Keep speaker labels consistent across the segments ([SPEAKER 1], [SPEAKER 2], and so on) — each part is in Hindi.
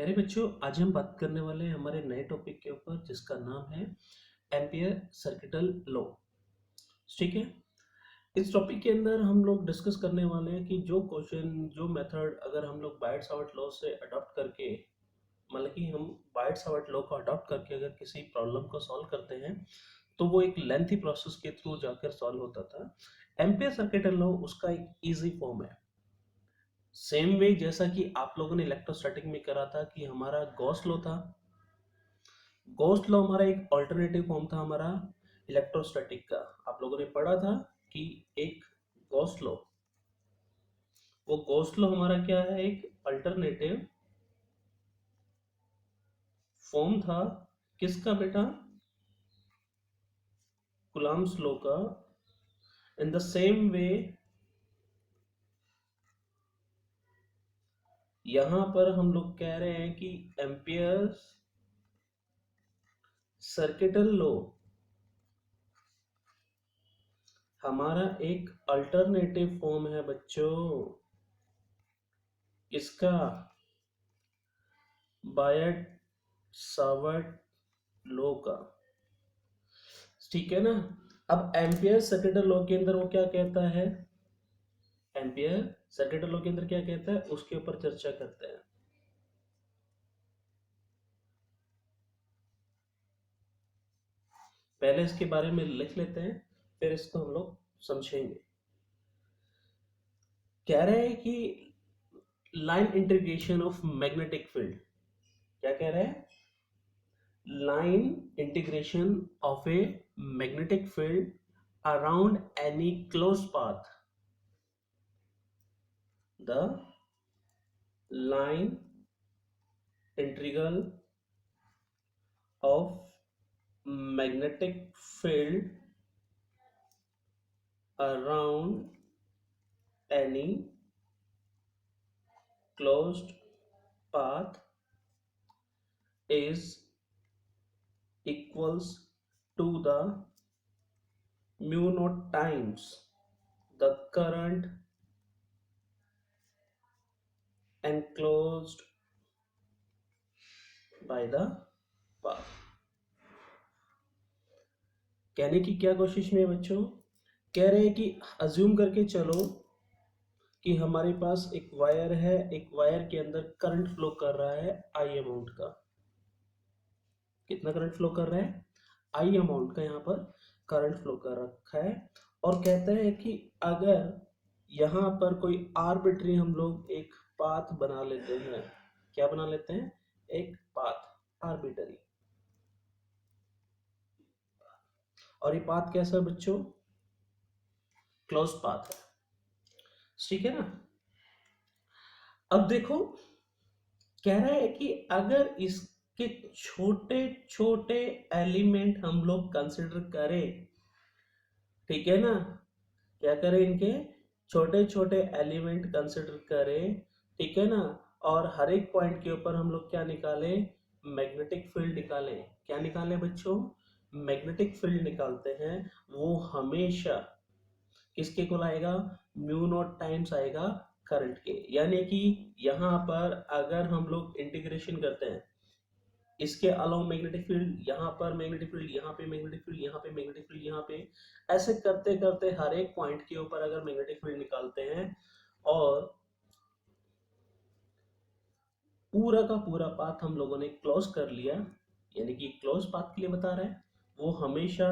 [SPEAKER 1] प्यारे बच्चों, आज हम बात करने वाले हैं हमारे नए टॉपिक के ऊपर जिसका नाम है एम्पियर सर्किटल लॉ। ठीक है। इस टॉपिक के अंदर हम लोग डिस्कस करने वाले हैं कि जो क्वेश्चन जो मेथड अगर हम लोग बायट सावर्ट लॉ से अडॉप्ट करके मतलब कि हम बायट सावर्ट लॉ को अडॉप्ट करके अगर किसी प्रॉब्लम को सॉल्व करते हैं तो वो एक लेंथी प्रोसेस के थ्रू जाकर सॉल्व होता था। एम्पियर सर्किटल लॉ उसका एक इजी फॉर्म है। सेम वे जैसा कि आप लोगों ने इलेक्ट्रोस्टैटिक में करा था कि हमारा गॉस लॉ था। गॉस लॉ हमारा एक अल्टरनेटिव फॉर्म था हमारा इलेक्ट्रोस्टैटिक का। आप लोगों ने पढ़ा था कि एक गॉस लॉ, वो गॉस लॉ हमारा क्या है, एक अल्टरनेटिव फॉर्म था किसका बेटा, कूलम्ब्स लॉ का। इन द सेम वे यहां पर हम लोग कह रहे हैं कि एम्पियर सर्किटल लॉ हमारा एक अल्टरनेटिव फॉर्म है बच्चों, इसका बायट सावर्ट लॉ का। ठीक है ना। अब एम्पियर सर्किटल लॉ के अंदर वो क्या कहता है, एम्पियर सर्किटल लॉ के अंदर क्या कहता है उसके ऊपर चर्चा करते हैं। पहले इसके बारे में लिख लेते हैं, फिर इसको हम लोग समझेंगे। कह रहे हैं कि line integration of magnetic field, क्या कह रहे हैं, line integration of a magnetic field around any close path, the line integral of magnetic field around any closed path is equals to the mu naught times the current enclosed by the path। कहने की क्या कोशिश में है बच्चों, कह रहे हैं कि अज्यूम करके चलो कि हमारे पास एक वायर है, एक वायर के अंदर करंट फ्लो कर रहा है आई अमाउंट का। कितना करंट फ्लो कर रहा है, आई अमाउंट का यहाँ पर करंट फ्लो कर रखा है। और कहते हैं कि अगर यहाँ पर कोई आर्बिट्री हम लोग एक पाथ बना लेते हैं, क्या बना लेते हैं, एक पाथ आर्बिट्री। और ये पाथ कैसा है बच्चों, क्लोज पाथ है। ठीक है ना। अब देखो, कह रहा है कि अगर इसके छोटे छोटे एलिमेंट हम लोग कंसिडर करें, ठीक है ना, क्या करें, इनके छोटे छोटे एलिमेंट कंसिडर करें, ठीक है ना। और हर एक पॉइंट के ऊपर हम लोग क्या निकाले, मैग्नेटिक फील्ड निकाले। क्या निकाले बच्चों, मैग्नेटिक फील्ड निकालते हैं। वो हमेशा किसके को आएगा, म्यू नॉट टाइम्स आएगा करंट के। यानी कि यहाँ पर अगर हम लोग इंटीग्रेशन करते हैं, इसके अलावा मैग्नेटिक फील्ड, यहाँ पर मैग्नेटिक फील्ड, यहाँ पे मैग्नेटिक फील्ड, यहाँ पे मैग्नेटिक फील्ड, यहाँ पे, ऐसे करते करते हर एक पॉइंट के ऊपर अगर मैग्नेटिक फील्ड निकालते हैं और पूरा का पूरा पाथ हम लोगों ने क्लोज कर लिया, यानी कि क्लोज पाथ के लिए बता रहे हैं, वो हमेशा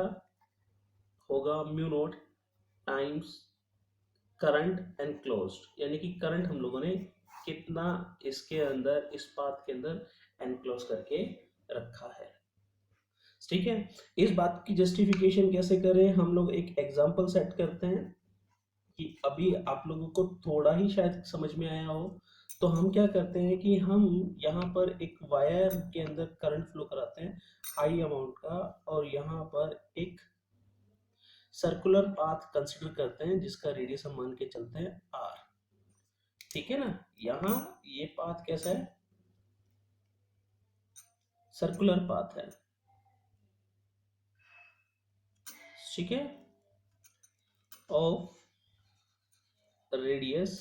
[SPEAKER 1] होगा mu naught times current and closed. यानी कि करंट हम लोगों ने कितना इसके अंदर, इस पाथ के अंदर एनक्लोज करके रखा है। ठीक है। इस बात की जस्टिफिकेशन कैसे करें, हम लोग एक एग्जांपल सेट करते हैं कि अभी आप लोगों को थोड़ा ही शायद समझ में आया हो। तो हम क्या करते हैं कि हम यहाँ पर एक वायर के अंदर करंट फ्लो कराते हैं हाई अमाउंट का, और यहाँ पर एक सर्कुलर पाथ कंसिडर करते हैं जिसका रेडियस हम मान के चलते हैं आर। ठीक है ना। यहाँ ये पाथ कैसा है, सर्कुलर पाथ है। ठीक है, ऑफ रेडियस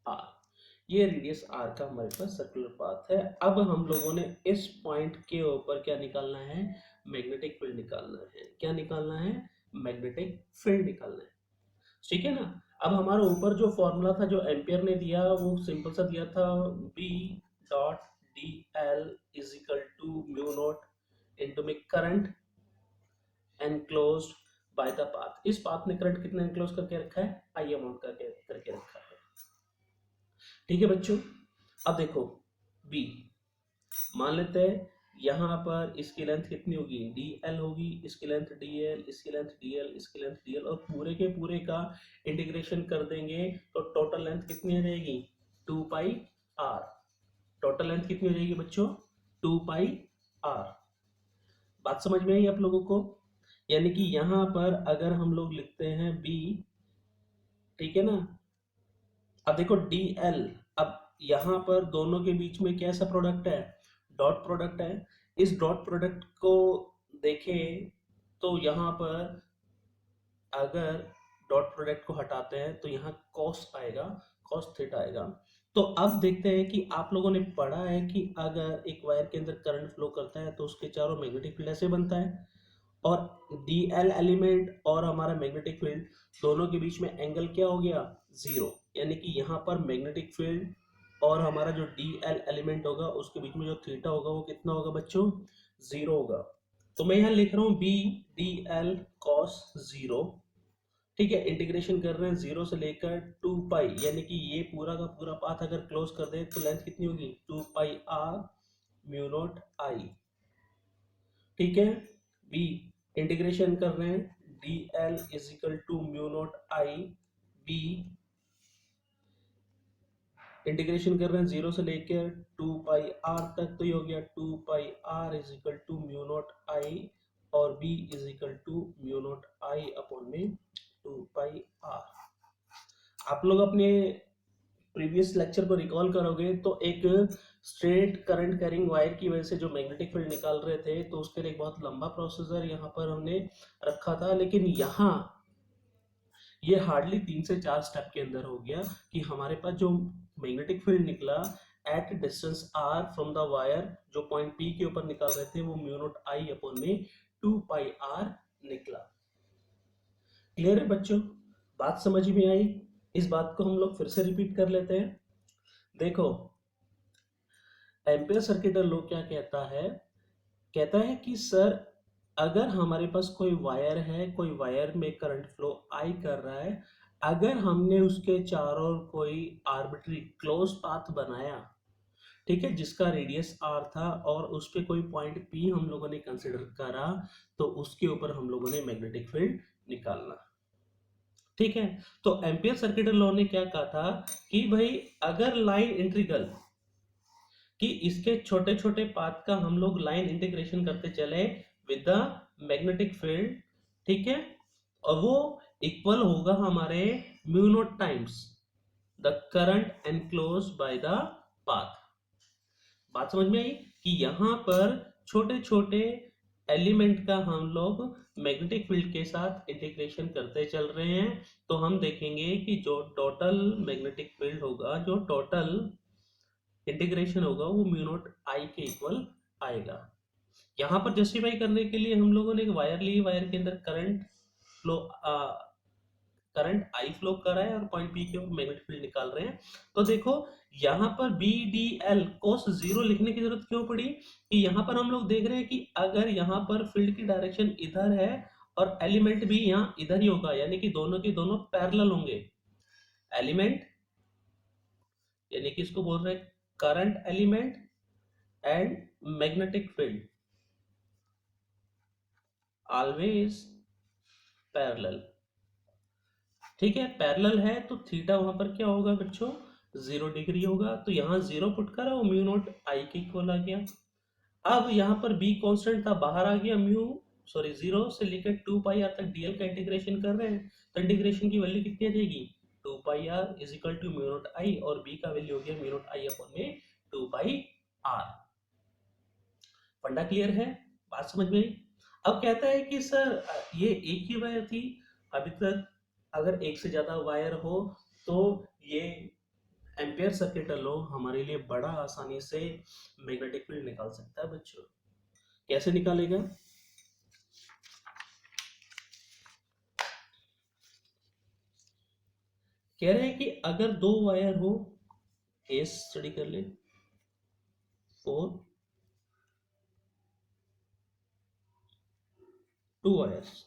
[SPEAKER 1] आर। ये रेडियस आर का हमारे पास सर्कुलर पाथ है। अब हम लोगों ने इस पॉइंट के ऊपर क्या निकालना है, मैग्नेटिक फील्ड निकालना है। क्या निकालना है, मैग्नेटिक फील्ड निकालना है, ठीक है ना। अब हमारा ऊपर जो फॉर्मूला था जो एम्पियर ने दिया वो सिंपल सा दिया था, b dot d l is equal to mu naught into में current enclosed by the path. इस पाथ ने करंट कितना एनक्लोज करके रखा है, आई अमाउंट करके रखा है, ठीक है बच्चों। अब देखो बी, मान लेते हैं यहाँ पर इसकी लेंथ कितनी होगी, डी एल होगी, इसकी लेंथ डी एल, इसकी लेंथ डी एल, इसकी लेंथ डी एल, और पूरे के पूरे का इंटीग्रेशन कर देंगे तो टोटल लेंथ कितनी आ जाएगी, 2 पाई आर। टोटल लेंथ कितनी हो जाएगी बच्चों, 2 पाई आर। बात समझ में आई आप लोगों को। यानी कि यहाँ पर अगर हम लोग लिखते हैं बी, ठीक है ना। अब देखो डी एल, अब यहाँ पर दोनों के बीच में कैसा प्रोडक्ट है, डॉट प्रोडक्ट है। इस डॉट प्रोडक्ट को देखें तो यहाँ पर अगर डॉट प्रोडक्ट को हटाते हैं तो यहाँ कॉस आएगा, कॉस थीटा आएगा। तो अब देखते हैं कि आप लोगों ने पढ़ा है कि अगर एक वायर के अंदर करंट फ्लो करता है तो उसके चारों मैग्नेटिक फील्ड ऐसे बनता है, और डी एल एलिमेंट और हमारा मैग्नेटिक फील्ड दोनों के बीच में एंगल क्या हो गया, जीरो। यानी कि यहाँ पर मैग्नेटिक फील्ड और हमारा जो डी एल एलिमेंट होगा उसके बीच में जो थीटा होगा वो कितना होगा बच्चों, जीरो होगा। तो मैं यहाँ लिख रहा हूँ b d l cos zero, ठीक है। इंटीग्रेशन कर रहे हैं जीरो से लेकर 2 पाई, यानी कि ये पूरा का पूरा पाथ अगर क्लोज कर दे तो लेंथ कितनी होगी, 2 pi r mu naught i, ठीक है। बी, इंटीग्रेशन कर रहे हैं d l is equal to mu naught i b, integration कर रहे हैं जीरो से लेकर 2 पाई आर तक, तो ये हो गया 2 pi r is equal to mu naught I, और b is equal to mu naught I upon में 2 पाई आर। आप लोग अपने प्रीवियस लेक्चर को रिकॉल करोगे तो एक स्ट्रेट करंट कैरिंग वायर की वजह से जो मैग्नेटिक फील्ड निकाल रहे थे तो उसके लिए एक बहुत लंबा प्रोसीजर यहाँ पर हमने रखा था, लेकिन यहाँ ये हार्डली 3 से 4 स्टेप के अंदर हो गया कि हमारे पास जो मैग्नेटिक फील्ड निकला at distance r from the wire, जो पॉइंट पी के ऊपर निकाल रहे थे, वो म्यू नॉट आई अपॉन में 2 पाई आर निकला। क्लियर है बच्चों, बात समझ में आई। इस बात को हम लोग फिर से रिपीट कर लेते हैं। देखो एम्पियर सर्किट लॉ क्या कहता है, कहता है कि सर अगर हमारे पास कोई वायर है, कोई वायर में करंट फ्लो आई कर रहा है, अगर हमने उसके चारों ओर कोई आर्बिट्री क्लोज पाथ बनाया, ठीक है, जिसका रेडियस आर था, और उस पे कोई पॉइंट पी हम लोगों ने कंसिडर करा, तो उसके ऊपर हम लोगों ने मैग्नेटिक फील्ड निकालना, ठीक है। तो एम्पियर सर्किट लॉ ने क्या कहा था कि भाई अगर लाइन इंटीग्रल, कि इसके छोटे छोटे पाथ का हम लोग लाइन इंटीग्रेशन करते चले विद द मैग्नेटिक फील्ड, ठीक है, और वो इक्वल होगा हमारे mu naught times the current enclose by the path. बात समझ में आई कि यहाँ पर छोटे छोटे एलिमेंट का हम लोग मैग्नेटिक फील्ड के साथ इंटीग्रेशन करते चल रहे हैं, तो हम देखेंगे कि जो टोटल मैग्नेटिक फील्ड होगा, जो टोटल इंटीग्रेशन होगा, वो म्यू नॉट आई के इक्वल आएगा। यहाँ पर जस्टिफाई करने के लिए हम लोगों ने एक वायर ली, वायर के अंदर current flow, current i flow कर रहा है और पॉइंट पी के मैग्नेटिक फील्ड निकाल रहे हैं। तो देखो यहाँ पर b d l cos zero लिखने की जरूरत क्यों पड़ी, कि यहाँ पर हम लोग देख रहे हैं कि अगर यहाँ पर फील्ड की डायरेक्शन इधर है और एलिमेंट भी यहाँ इधर ही होगा, यानी कि दोनों के दोनों पैरेलल होंगे। एलिमेंट यानी कि इसको बोल रहे हैं current element and magnetic field always parallel, ठीक है। पैरेलल है तो थीटा वहां पर क्या होगा बच्चों, 0 डिग्री होगा। तो यहाँ 0 पुट करा, वो म्यू नॉट आई के इक्वल आ गया। अब यहाँ पर बी कांस्टेंट था, बाहर आ गया, म्यू सॉरी 0 से लेकर 2 पाई आर तक डीएल का इंटीग्रेशन कर रहे हैं, तो इंटीग्रेशन की वैल्यू कितनी आ जाएगी, 2 pi r is equal to mu naught I, और बी का वैल्यू हो गया म्यू नॉट आई अपॉन में 2 पाई आर। फंडा क्लियर है, बात समझ में आई। अब कहता है कि सर ये एक ही वायर थी, अभी तक अगर एक से ज्यादा वायर हो तो ये एम्पियर सर्किट लॉ हमारे लिए बड़ा आसानी से मैग्नेटिक फील्ड निकाल सकता है बच्चों। कैसे निकालेगा? कह रहे हैं कि अगर दो वायर हो, केस स्टडी कर ले, 4 2 वायर्स,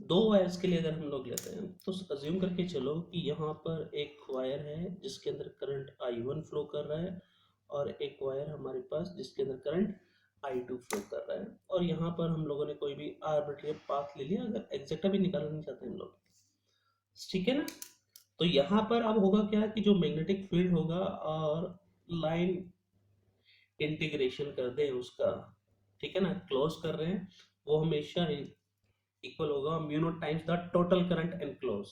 [SPEAKER 1] दो वायर्स के लिए अगर हम लोग लेते हैं तो अज्यूम करके चलो कि यहाँ पर एक वायर है जिसके अंदर करंट I1 फ्लो कर रहा है और एक वायर हमारे पास जिसके अंदर करंट I2 फ्लो कर रहा है, और यहाँ पर हम लोगों ने कोई भी आर्बिट्रेरी पाथ ले लिया, अगर एग्जैक्ट भी निकालना नहीं चाहते हम लोग, ठीक है ना। तो यहाँ पर अब होगा क्या कि जो मैग्नेटिक फील्ड होगा और लाइन इंटीग्रेशन कर दें उसका, ठीक है ना, क्लोज कर रहे हैं, वो हमेशा इक्वल होगा mu naught times the total current enclose.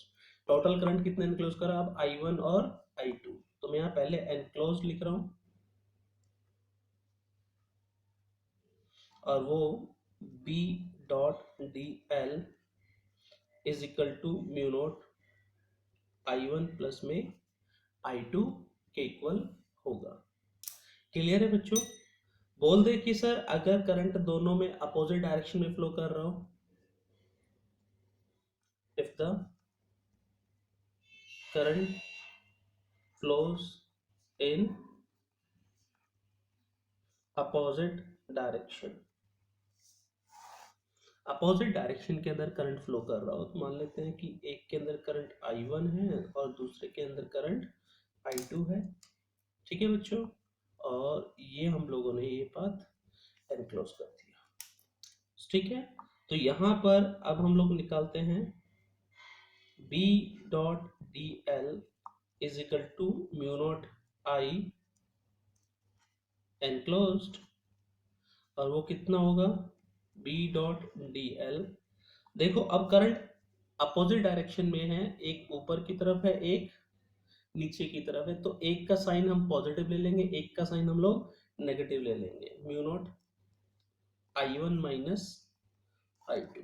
[SPEAKER 1] Total current कितने एनक्लोज करा? अब I1 और I2, तो मैं यहाँ पहले एनक्लोज लिख रहा हूं और वो B dot d l is equal to mu naught I1 plus में I2 के इक्वल होगा। क्लियर है बच्चों? बोल दे कि सर अगर करंट दोनों में अपोजिट डायरेक्शन में फ्लो कर रहा हो, if the current flows in opposite direction, opposite direction के अंदर करंट फ्लो कर रहा हो, तो मान लेते हैं कि एक के अंदर करंट I1 है और दूसरे के अंदर करंट I2 है, ठीक है बच्चों, और ये हम लोगों ने ये पाथ एनक्लोज कर दिया, ठीक है। तो यहाँ पर अब हम लोग निकालते हैं B dot d l is equal to mu naught I enclosed, और वो कितना होगा? B dot d l. देखो अब करंट अपोजिट डायरेक्शन में है, एक ऊपर की तरफ है एक नीचे की तरफ है, तो एक का साइन हम पॉजिटिव ले लेंगे, एक का साइन हम लोग नेगेटिव ले लेंगे, mu naught I1 minus I2।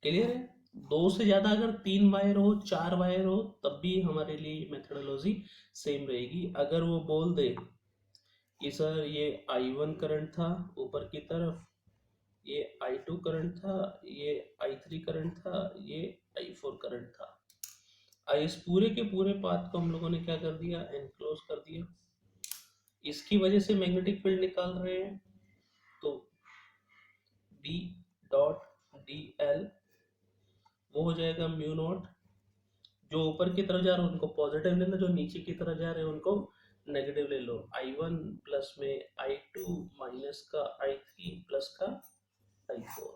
[SPEAKER 1] Clear है? दो से ज्यादा अगर 3 वायर हो 4 वायर हो तब भी हमारे लिए मेथडोलॉजी सेम रहेगी। अगर वो बोल दे कि सर ये I1 करंट था ऊपर की तरफ, ये I2 करंट था, ये I3 करंट था, ये I4 करंट था, इस पूरे के पूरे पाथ को हम लोगों ने क्या कर दिया? एनक्लोज कर दिया। इसकी वजह से मैग्नेटिक फील्ड निकाल रहे हैं, तो B डॉट डी एल वो हो जाएगा म्यू नॉट, जो ऊपर की तरफ जा रहे हैं उनको पॉजिटिव लेना, जो नीचे की तरफ जा रहे हैं उनको नेगेटिव ले लो, I1 प्लस में I2 माइनस का I3 प्लस का I4।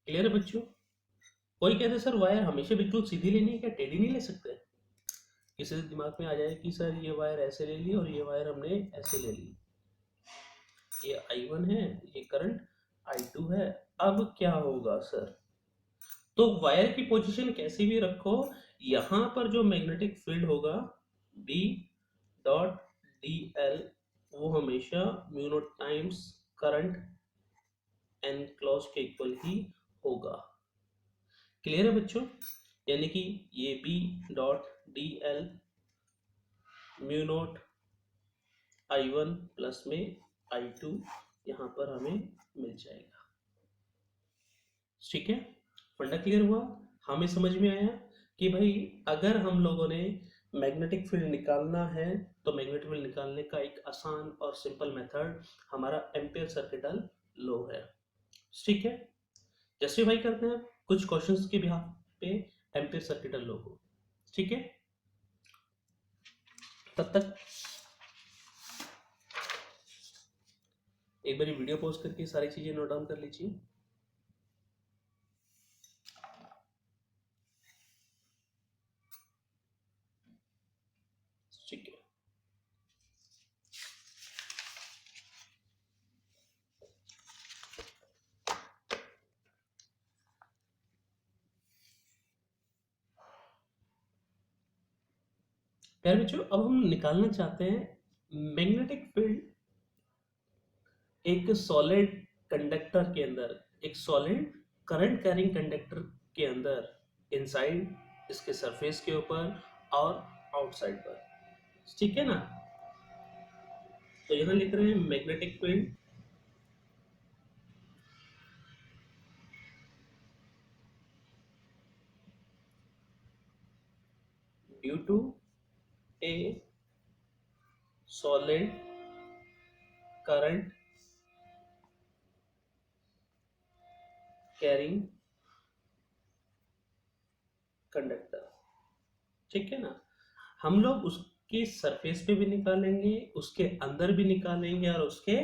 [SPEAKER 1] क्लियर है बच्चों? कोई कहते सर वायर हमेशा बिल्कुल सीधी लेनी है क्या, टेढ़ी नहीं ले सकते? किसी के दिमाग में आ जाए कि सर ये वायर ऐसे ले ली और ये वायर हमने ऐसे ले ली, ये I1 है, ये करंट I2 है, अब क्या होगा सर? तो वायर की पोजीशन कैसे भी रखो, यहां पर जो मैग्नेटिक फील्ड होगा B डॉट डी एल वो हमेशा mu naught times current enclose के इक्वल ही होगा। क्लियर है बच्चों? यानी कि ये B dot d L mu naught I1 plus में I2 यहाँ पर हमें मिल जाएगा, ठीक है। फंडा क्लियर हुआ? हमें समझ में आया कि भाई अगर हम लोगों ने मैग्नेटिक फील्ड निकालना है तो मैग्नेटिक फील्ड निकालने का एक आसान और सिंपल मेथड हमारा एम्पियर सर्किटल लॉ है, ठीक है। जस्टिफाई करते हैं कुछ क्वेश्चंस के बिहाफ पे एम्पियर सर्किटल लॉ को, ठीक है। तब तक एक बार वीडियो पॉज करके सारी चीजें नोट डाउन कर लीजिए। ठीक है, प्यारे बच्चों अब हम निकालना चाहते हैं मैग्नेटिक फील्ड एक सॉलिड कंडक्टर के अंदर, एक सॉलिड करंट कैरिंग कंडक्टर के अंदर, इनसाइड इसके सरफेस के ऊपर और आउटसाइड पर, ठीक है ना। तो यहां लिख रहे हैं magnetic field due to a solid current carrying conductor, ठीक है ना। हम लोग उसके सरफेस पे भी निकालेंगे, उसके अंदर भी निकालेंगे और उसके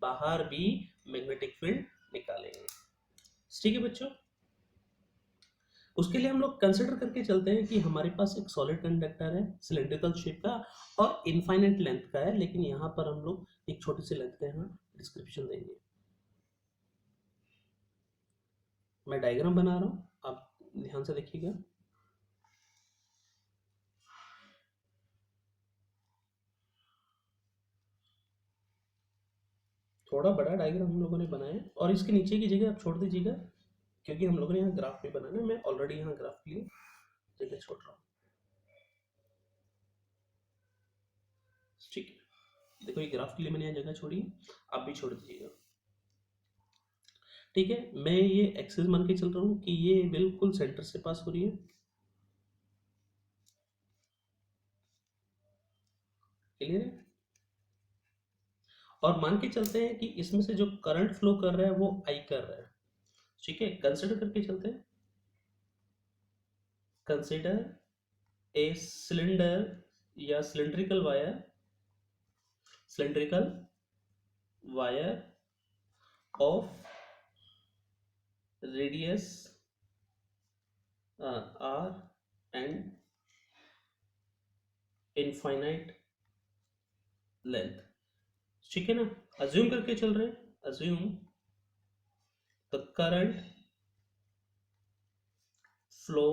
[SPEAKER 1] बाहर भी मैग्नेटिक फील्ड निकालेंगे, ठीक है बच्चों। उसके लिए हम लोग कंसिडर करके चलते हैं कि हमारे पास एक सॉलिड कंडक्टर है सिलेंड्रिकल शेप का और इनफाइनाइट लेंथ का है, लेकिन यहाँ पर हम लोग एक छोटी सी लेंथ का यहाँ डिस्क्रिप्शन देंगे। मैं डायग्राम बना रहा हूँ, आप ध्यान से देखिएगा। थोड़ा बड़ा डायग्राम हम लोगों ने बनाया है और इसके नीचे की जगह आप छोड़ दीजिएगा, क्योंकि हम लोगों ने यहाँ ग्राफ भी बनाना है। मैं ऑलरेडी यहाँ ग्राफ के लिए जगह छोड़ रहा हूँ, ठीक है। देखो ये ग्राफ के लिए मैंने यहाँ जगह छोड़ी है, आप भी छोड़ दीजिएगा, ठीक है। मैं ये एक्सिस मान के चल रहा हूँ कि ये बिल्कुल सेंटर से पास हो रही है, क्लियर है। और मान के चलते हैं कि इसमें से जो करंट फ्लो कर रहा है वो आई कर रहा है, ठीक है। कंसिडर करके चलते हैं, कंसिडर ए सिलेंडर या cylindrical wire of radius r and infinite length, ठीक है ना। अज्यूम करके चल रहे हैं, assume the current flow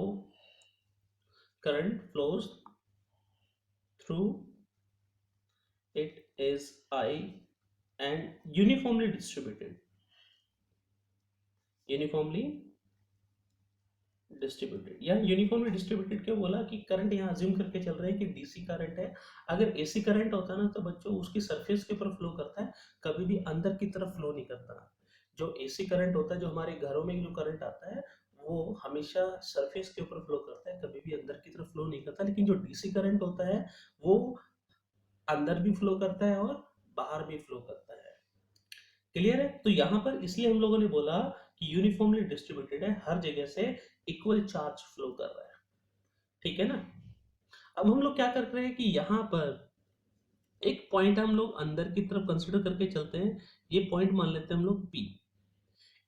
[SPEAKER 1] current flows through it is I and uniformly distributed. या यूनिफॉर्मली डिस्ट्रीब्यूटेड क्यों बोला कि करंट यहाँ अज्यूम करके चल रहा है कि डीसी करंट है। अगर एसी करंट होता ना तो बच्चों उसकी सरफेस के ऊपर फ्लो करता है, कभी भी अंदर की तरफ फ्लो नहीं करता। जो एसी करंट होता है, जो हमारे घरों में जो करंट आता है, वो हमेशा सरफेस के ऊपर फ्लो करता है, कभी भी अंदर की तरफ फ्लो नहीं करता। लेकिन जो डीसी करंट होता है वो अंदर भी फ्लो करता है और बाहर भी फ्लो करता है, क्लियर है। तो यहाँ पर इसलिए हम लोगों ने बोला कि यूनिफॉर्मली डिस्ट्रीब्यूटेड है, हर जगह से इक्वल चार्ज फ्लो कर रहा है, ठीक है ना। अब हम लोग क्या कर रहे हैं कि यहाँ पर एक पॉइंट हम लोग अंदर की तरफ कंसिडर करके चलते हैं। ये पॉइंट मान लेते हैं हम लोग P।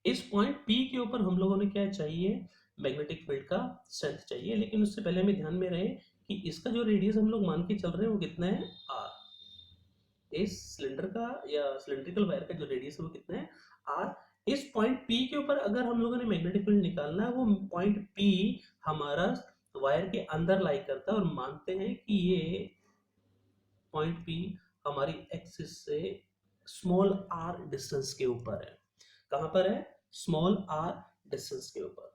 [SPEAKER 1] इस पॉइंट P के ऊपर हम लोगों ने क्या चाहिए, मैग्नेटिक फील्ड का स्ट्रेंथ चाहिए। लेकिन उससे पहले हमें ध्यान में रहे कि इसका जो रेडियस हम लोग मान के चल रहे हैं वो कितना है, R। इस सिलेंडर का या सिलेंड्रिकल वायर का जो रेडियस है वो कितना है, R। इस पॉइंट P के ऊपर अगर हम लोगों ने मैग्नेटिक फील्ड निकालना है, वो पॉइंट P हमारा वायर के अंदर लाई करता है, और मानते हैं कि ये पॉइंट P हमारी एक्सिस से स्मॉल r डिस्टेंस के ऊपर है। कहां पर है, स्मॉल r डिस्टेंस के ऊपर,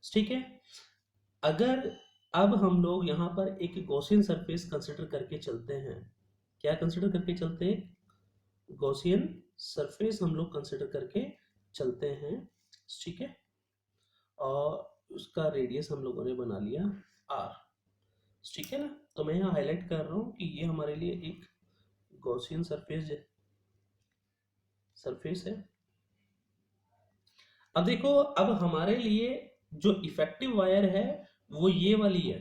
[SPEAKER 1] ठीक है। अगर अब हम लोग यहाँ पर एक गॉसियन सरफेस कंसिडर करके चलते हैं, क्या कंसिडर करके चलते हैं, गॉसियन सरफेस हम लोग कंसिडर करके चलते हैं, ठीक है। और उसका रेडियस हम लोगों ने बना लिया r, ठीक है ना। तो मैं यहाँ हाईलाइट कर रहा हूँ कि ये हमारे लिए एक गॉसियन सरफेस है। अब देखो, अब हमारे लिए जो इफेक्टिव वायर है वो ये वाली है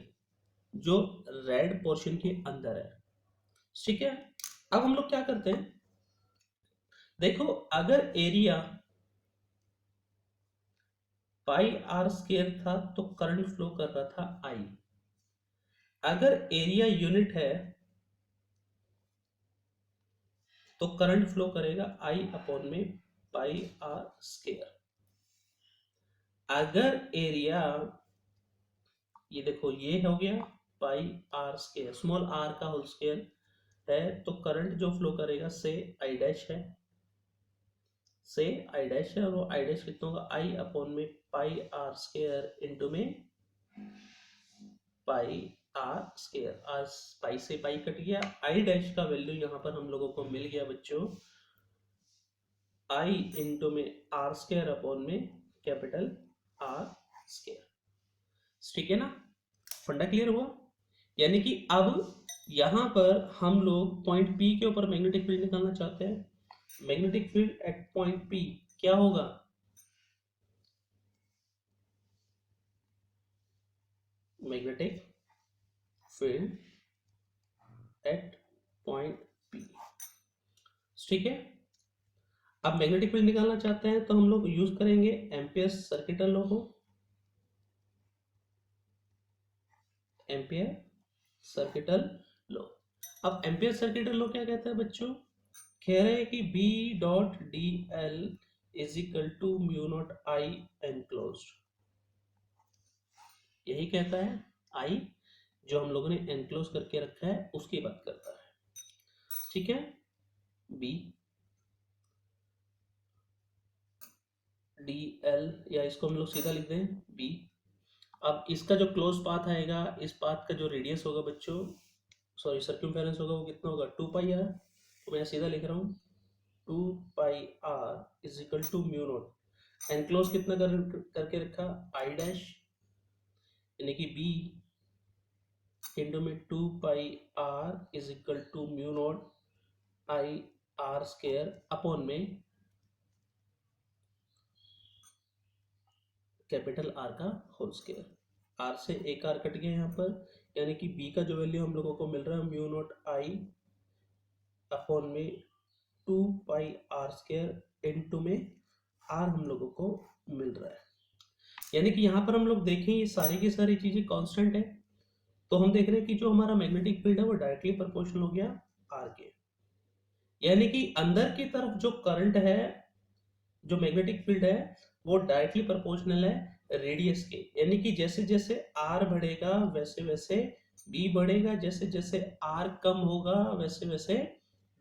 [SPEAKER 1] जो रेड पोर्शन के अंदर है, ठीक है। अब हम लोग क्या करते हैं, देखो अगर एरिया पाई आर स्क्वायर था तो करंट फ्लो कर रहा था आई। अगर एरिया यूनिट है तो करंट फ्लो करेगा आई अपॉन में पाई आर स्क्वायर। अगर एरिया, ये देखो ये हो गया पाई आर स्क्वायर, स्मॉल आर का होल स्क्वायर है, तो करंट जो फ्लो करेगा से आई डैश है, से आई डैश है, और वो आई डैश कितना होगा, आई अपॉन में पाई आर स्क्वायर इंटू में पाई आर स्केयर, आर पाई से पाई कट गया, आई डैश का वैल्यू यहाँ पर हम लोगों को मिल गया बच्चों आई इंटू में आर स्केयर अपॉन में कैपिटल आर स्केयर। ठीक है ना, फंडा क्लियर हुआ। यानी कि अब यहां पर हम लोग पॉइंट पी के ऊपर मैग्नेटिक फील्ड निकालना चाहते हैं। Magnetic field at point P क्या होगा, magnetic field at point P. ठीक है, अब मैग्नेटिक फील्ड निकालना चाहते हैं तो हम लोग यूज करेंगे एम्पियर सर्किटल लॉ को। Ampere circuital law. अब एम्पियर सर्किटल लॉ क्या कहता है बच्चों, कह रहे हैं कि b dot d l is equal to mu naught i enclosed. यही कहता है, आई जो हम लोगों ने एनक्लोज करके रखा है उसकी बात करता है। ठीक है, बी डी एल, या इसको हम लोग सीधा लिख दें बी। अब इसका जो क्लोज पाथ आएगा, इस पाथ का जो रेडियस होगा बच्चों, सॉरी सर्क्यूम्फेरेंस होगा, वो कितना होगा 2 पाई आर। तो मैं सीधा लिख रहा हूँ 2 pi r is equal to mu naught, enclose कितना करके रखा आई डैश, यानी कि बी इंटू में 2 pi r is equal to mu naught I r square upon में कैपिटल आर का होल स्केयर। आर से एक आर कट गया यहाँ पर, यानी कि बी का जो वैल्यू हम लोगों को मिल रहा है म्यू नॉट आई अपॉन में 2 पाई आर स्केयर इनटू में आर हम लोगों को मिल रहा है। यानी कि यहाँ पर हम लोग देखें ये सारी की सारी चीजें कांस्टेंट है, तो हम देख रहे हैं कि जो हमारा मैग्नेटिक फील्ड है वो डायरेक्टली प्रोपोर्शनल हो गया आर के। यानी कि अंदर की तरफ जो करंट है, जो मैग्नेटिक फील्ड है वो डायरेक्टली प्रोपोर्शनल है रेडियस के। यानी कि जैसे जैसे आर बढ़ेगा वैसे वैसे बी बढ़ेगा, जैसे जैसे आर कम होगा वैसे वैसे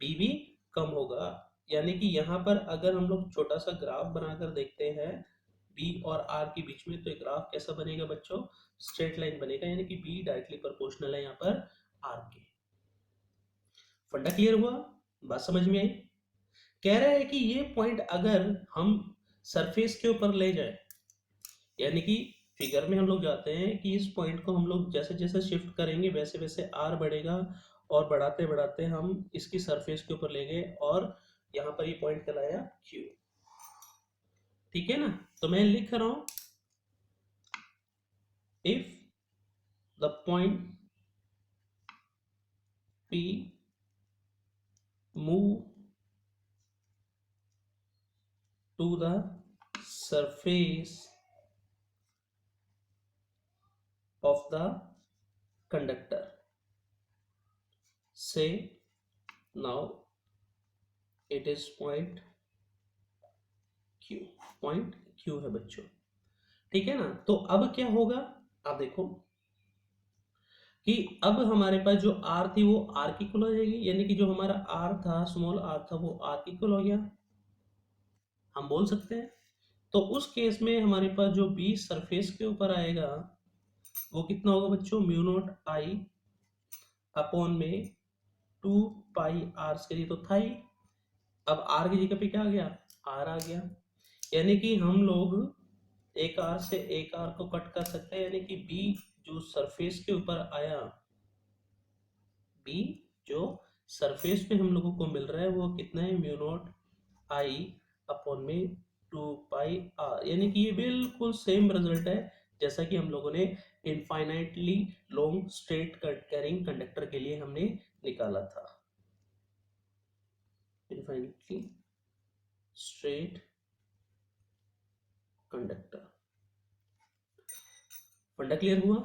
[SPEAKER 1] बी भी कम होगा। यानी कि यहाँ पर अगर हम लोग छोटा सा ग्राफ बनाकर देखते हैं बी और आर के बीच में, तो एक ग्राफ कैसा बनेगा बच्चों, स्ट्रेट लाइन बनेगा, यानी कि बी डायरेक्टली प्रोपोर्शनल है यहाँ पर आर के। फंडा क्लियर हुआ, बात समझ में आई। कह रहा है कि ये पॉइंट अगर हम सरफेस के ऊपर ले जाए, यानी कि फिगर में हम लोग जाते हैं कि इस पॉइंट को हम लोग जैसे जैसे शिफ्ट करेंगे वैसे वैसे आर बढ़ेगा, और बढ़ाते बढ़ाते हम इसकी सरफेस के ऊपर ले गए और यहाँ पर ये पॉइंट कहलाया क्यू। ठीक है ना, तो मैं लिख रहा हूं if the point P move to the surface of the conductor, say now it is point q है बच्चों। ठीक है ना, तो अब क्या होगा, आप देखो कि अब हमारे पास जो r थी वो r की इक्वल हो जाएगी, यानी कि जो हमारा r था, स्मॉल r था, वो r की इक्वल हो गया, हम बोल सकते हैं। तो उस केस में हमारे पास जो b सरफेस के ऊपर आएगा वो कितना होगा बच्चों, म्यू नॉट आई अपॉन में 2 पाई आर स्क्वायर तो था ही, अब आर की जगह पे क्या आ गया, आर आ गया। यानी कि हम लोग एक आर से एक आर को कट कर सकते हैं, यानी कि बी जो सरफेस के ऊपर आया, बी जो सरफेस पे हम लोगों को मिल रहा है वो कितना है, म्यू नॉट आई अपॉन में 2 पाई आर। यानी कि ये बिल्कुल सेम रिजल्ट है जैसा कि हम लोगों ने infinitely long straight carrying conductor के लिए हमने निकाला था। इनफाइनाइटली स्ट्रेट कंडक्टर, फंडा क्लियर हुआ।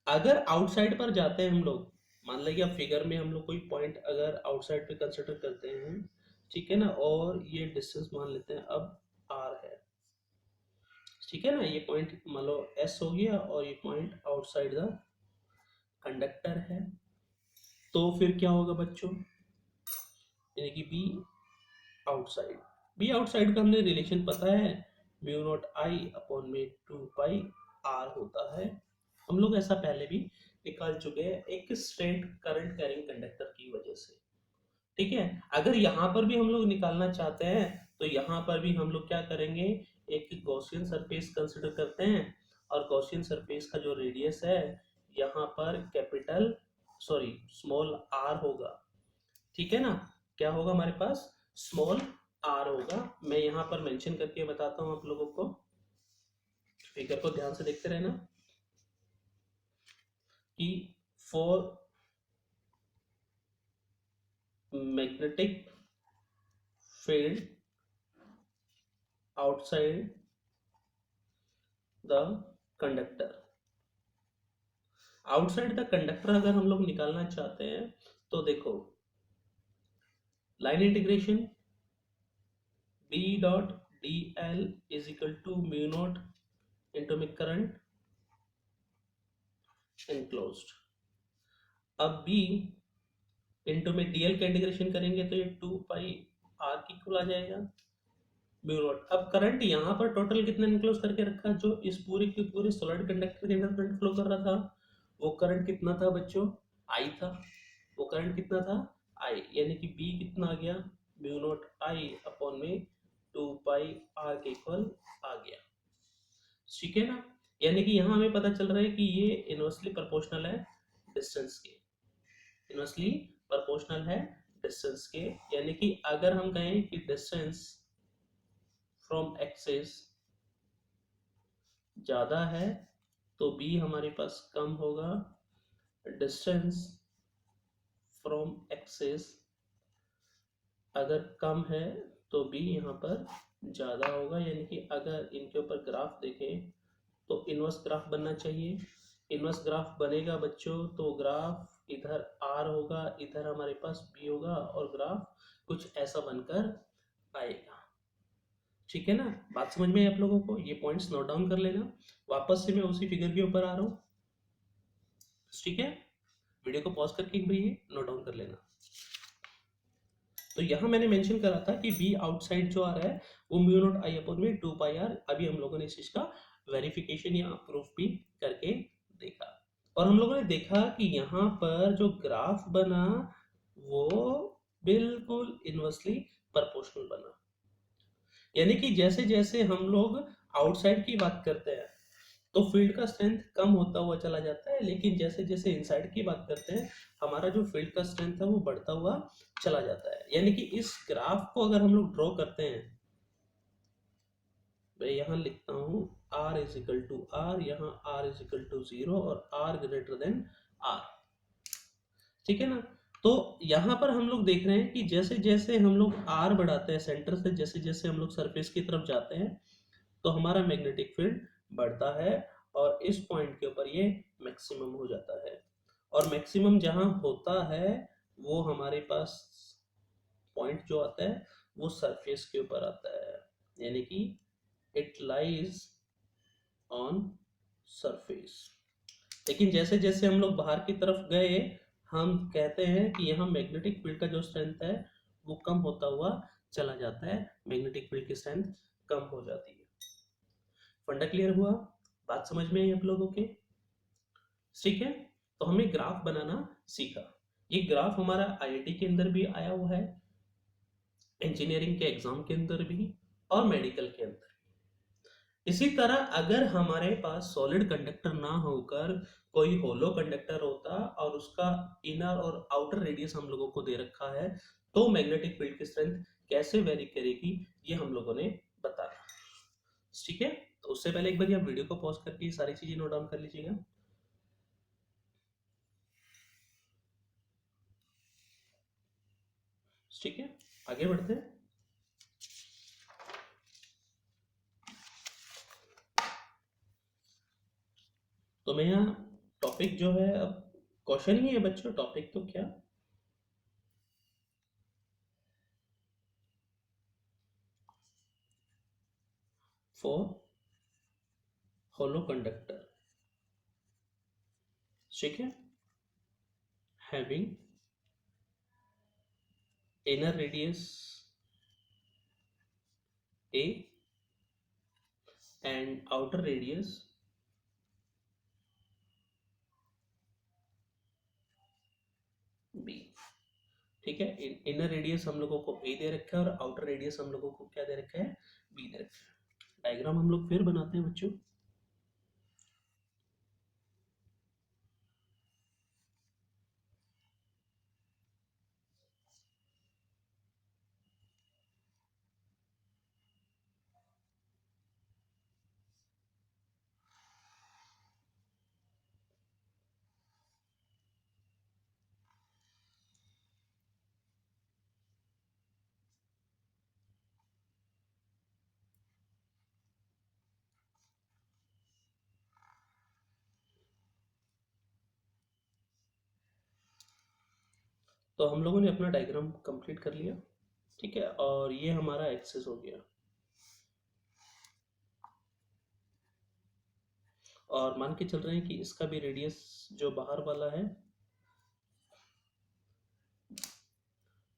[SPEAKER 1] अगर आउटसाइड पर जाते हैं हम लोग, मान लीजिए अब फिगर में हम लोग कोई पॉइंट अगर आउटसाइड पे कंसिडर करते हैं, ठीक है ना, और ये डिस्टेंस मान लेते हैं अब आर है, ठीक है ना, ये पॉइंट मान लो एस हो गया और ये पॉइंट आउटसाइड द कंडक्टर है, तो फिर क्या होगा बच्चों, यानी कि बी आउटसाइड, बी आउटसाइड का हमने रिलेशन पता है, म्यू नॉट आई अपॉन में 2 पाई आर होता है। हम लोग ऐसा पहले भी निकाल चुके हैं एक स्ट्रेट करंट कैरिंग कंडक्टर की वजह से। ठीक है, अगर यहाँ पर भी हम लोग निकालना चाहते हैं तो यहाँ पर भी हम लोग क्या करेंगे, एक गॉसियन सरफेस कंसिडर करते हैं, और गॉसियन सरफेस का जो रेडियस है यहाँ पर कैपिटल सॉरी स्मॉल आर होगा। ठीक है ना, क्या होगा हमारे पास, स्मॉल आर होगा। मैं यहाँ पर मेंशन करके बताता हूँ आप लोगों को, फिगर को ध्यान से देखते रहना कि for magnetic field outside the conductor, outside the conductor अगर हम लोग निकालना चाहते हैं तो देखो line integration B dot d l is equal to mu naught into में करंट एनक्लोज्ड। अब B इंटू में dl का इंटीग्रेशन करेंगे तो ये 2 पाई r की इक्वल आ जाएगा म्यू नॉट। अब करंट यहाँ पर टोटल कितना एनक्लोज करके रखा, जो इस पूरे के पूरे सॉलिड कंडक्टर के अंदर करंट फ्लो कर रहा था, वो करंट कितना था बच्चों, I था। वो करंट कितना था, I, यानी कि B कितना आ गया, म्यू नॉट I अपॉन में 2 पाई r के इक्वल आ गया। ठीक है ना, यानी कि यहाँ हमें पता चल रहा है कि ये इनवर्सली प्रोपोर्शनल है डिस्टेंस के, इनवर्सली प्रोपोर्शनल है डिस्टेंस के। यानी कि अगर हम कहें कि डिस्टेंस फ्रॉम एक्सिस ज्यादा है तो b हमारे पास कम होगा, डिस्टेंस फ्रॉम एक्सिस अगर कम है तो b यहाँ पर ज्यादा होगा। यानी कि अगर इनके ऊपर ग्राफ देखें तो इनवर्स ग्राफ बनना चाहिए। इनवर्स ग्राफ बनेगा बच्चों तो ग्राफ इधर r होगा, इधर हमारे पास b होगा, और ग्राफ कुछ ऐसा बनकर आएगा। ठीक है ना, बात समझ में आई आप लोगों को, ये पॉइंट्स नोट डाउन कर लेना। वापस से मैं उसी फिगर के ऊपर आ रहा हूँ। ठीक है, वीडियो को पॉज करके एक बार नोट डाउन कर लेना। तो यहाँ मैंने मेंशन करा था कि b आउटसाइड जो आ रहा है वो म्यू नॉट आई अपॉन में 2 पाई आर। अभी हम लोगों ने इस चीज का वेरिफिकेशन या प्रूफ भी करके देखा, और हम लोगों ने देखा कि यहाँ पर जो ग्राफ बना वो बिल्कुल इनवर्सली प्रोपोर्शनल बना। यानी कि जैसे जैसे हम लोग आउटसाइड की बात करते हैं तो फील्ड का स्ट्रेंथ कम होता हुआ चला जाता है, लेकिन जैसे जैसे इनसाइड की बात करते हैं हमारा जो फील्ड का स्ट्रेंथ है वो बढ़ता हुआ चला जाता है। यानी कि इस ग्राफ को अगर हम लोग ड्रॉ करते हैं, मैं यहाँ लिखता हूँ r is equal to r, यहाँ r इज इक्वल टू 0 और r ग्रेटर देन r। ठीक है ना, तो यहाँ पर हम लोग देख रहे हैं कि जैसे जैसे हम लोग r बढ़ाते हैं सेंटर से, जैसे जैसे हम लोग सरफेस की तरफ जाते हैं तो हमारा मैग्नेटिक फील्ड बढ़ता है, और इस पॉइंट के ऊपर ये मैक्सिमम हो जाता है। और मैक्सिमम जहां होता है वो हमारे पास पॉइंट जो आता है वो सरफेस के ऊपर आता है, यानी कि इट लाइज ऑन सरफेस। लेकिन जैसे जैसे हम लोग बाहर की तरफ गए हम कहते हैं कि यहाँ मैग्नेटिक फील्ड का जो स्ट्रेंथ है वो कम होता हुआ चला जाता है, मैग्नेटिक फील्ड की स्ट्रेंथ कम हो जाती है। फंडा क्लियर हुआ, बात समझ में आई आप लोगों के। ठीक है, तो हमने ग्राफ बनाना सीखा। ये ग्राफ हमारा आईआईटी के अंदर भी आया हुआ है, इंजीनियरिंग के एग्जाम के अंदर भी, और मेडिकल के अंदर। इसी तरह अगर हमारे पास सॉलिड कंडक्टर ना होकर कोई होलो कंडक्टर होता और उसका इनर और आउटर रेडियस हम लोगों को दे रखा है तो मैग्नेटिक फील्ड की स्ट्रेंथ कैसे वेरी करेगी ये हम लोगों ने बताया। ठीक है, तो उससे पहले एक बार आप वीडियो को पॉज करके ये सारी चीजें नोट डाउन कर लीजिएगा। ठीक है, आगे बढ़ते हैं। तो मैं यहाँ टॉपिक जो है, अब क्वेश्चन ही है बच्चों, टॉपिक तो क्या, फॉर होलो कंडक्टर। ठीक है, having inner radius a and outer radius ठीक है, इनर रेडियस हम लोगों को ए दे रखा है और आउटर रेडियस हम लोगों को क्या दे रखा है, बी दे रखा है। डायग्राम हम लोग फिर बनाते हैं बच्चों। तो हम लोगों ने अपना डायग्राम कंप्लीट कर लिया, ठीक है, और ये हमारा एक्सेस हो गया। और मान के चल रहे हैं कि इसका भी रेडियस जो बाहर वाला है,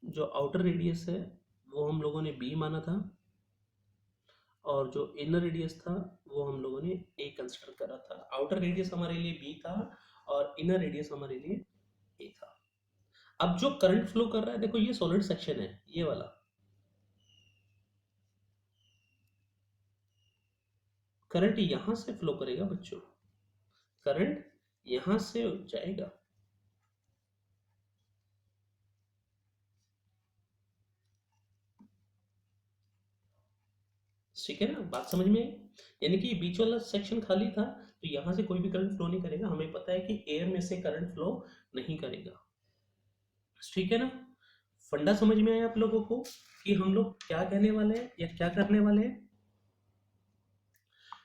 [SPEAKER 1] जो आउटर रेडियस है वो हम लोगों ने बी माना था, और जो इनर रेडियस था वो हम लोगों ने ए कंसिडर करा था। आउटर रेडियस हमारे लिए बी था और इनर रेडियस हमारे लिए ए था। अब जो करंट फ्लो कर रहा है, देखो ये सॉलिड सेक्शन है, ये वाला करंट यहां से फ्लो करेगा बच्चों, करंट यहां से जाएगा, ठीक है ना, बात समझ में आई? यानी कि बीच वाला सेक्शन खाली था, तो यहां से कोई भी करंट फ्लो नहीं करेगा। हमें पता है कि एयर में से करंट फ्लो नहीं करेगा, ठीक है ना। फंडा समझ में आया आप लोगों को कि हम लोग क्या कहने वाले हैं या क्या करने वाले हैं,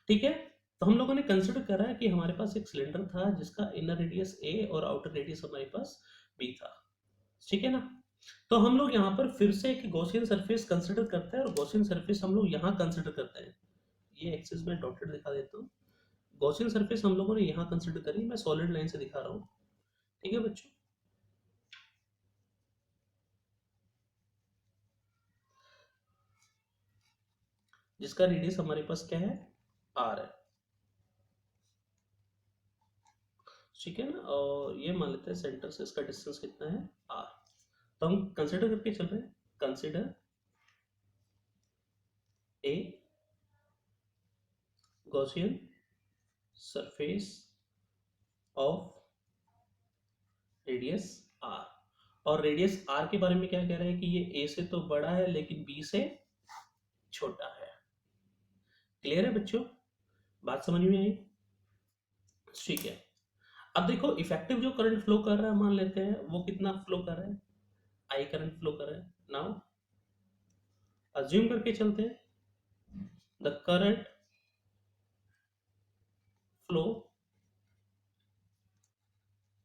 [SPEAKER 1] ठीक है। तो हम लोगों ने कंसिडर करा है कि हमारे पास एक सिलेंडर था जिसका इनर रेडियस ए और आउटर रेडियस हमारे पास बी था, ठीक है ना। तो हम लोग यहाँ पर फिर से एक गॉसियन सरफेस कंसिडर करते हैं, और गॉसियन सरफेस हम लोग यहाँ कंसिडर करते हैं। ये एक्सिस में डॉटेड दिखा देता हूँ। गॉसियन सरफेस हम लोगों ने यहाँ कंसिडर करी, मैं सॉलिड लाइन से दिखा रहा हूँ, ठीक है बच्चों। जिसका रेडियस हमारे पास क्या है, आर है, ठीक है ना। और ये मान लेते हैं सेंटर से इसका डिस्टेंस कितना है, आर। तो हम कंसिडर करके चल रहे हैं, consider a Gaussian surface of radius r. और रेडियस आर के बारे में क्या कह रहे हैं कि ये ए से तो बड़ा है लेकिन बी से छोटा है। क्लियर है बच्चों, बात समझ में आई? ठीक है। अब देखो इफेक्टिव जो करंट फ्लो कर रहा है, मान लेते हैं वो कितना फ्लो कर रहा है, आई करंट फ्लो कर रहा है। नाउ अज्यूम करके चलते हैं the current flow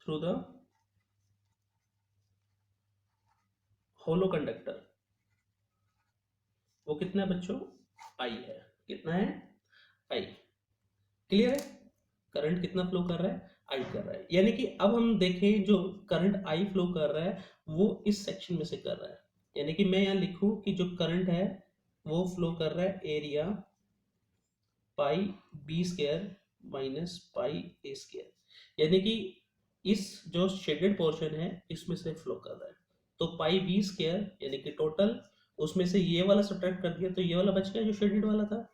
[SPEAKER 1] through the hollow conductor, वो कितना है बच्चों, आई है। कितना है, आई। क्लियर है, करंट कितना फ्लो कर रहा है, आई कर रहा है। यानी कि अब हम देखें जो करंट आई फ्लो कर रहा है वो इस सेक्शन में से कर रहा है। यानी कि मैं यहाँ लिखूं कि जो करंट है वो फ्लो कर रहा है area pi b square minus pi a square, यानी कि इस जो शेडेड पोर्शन है इसमें से फ्लो कर रहा है। तो पाई बी स्क्वायर यानी कि टोटल, उसमें से ये वाला सब्ट्रैक्ट कर दिया तो ये वाला बच गया जो शेडेड वाला था,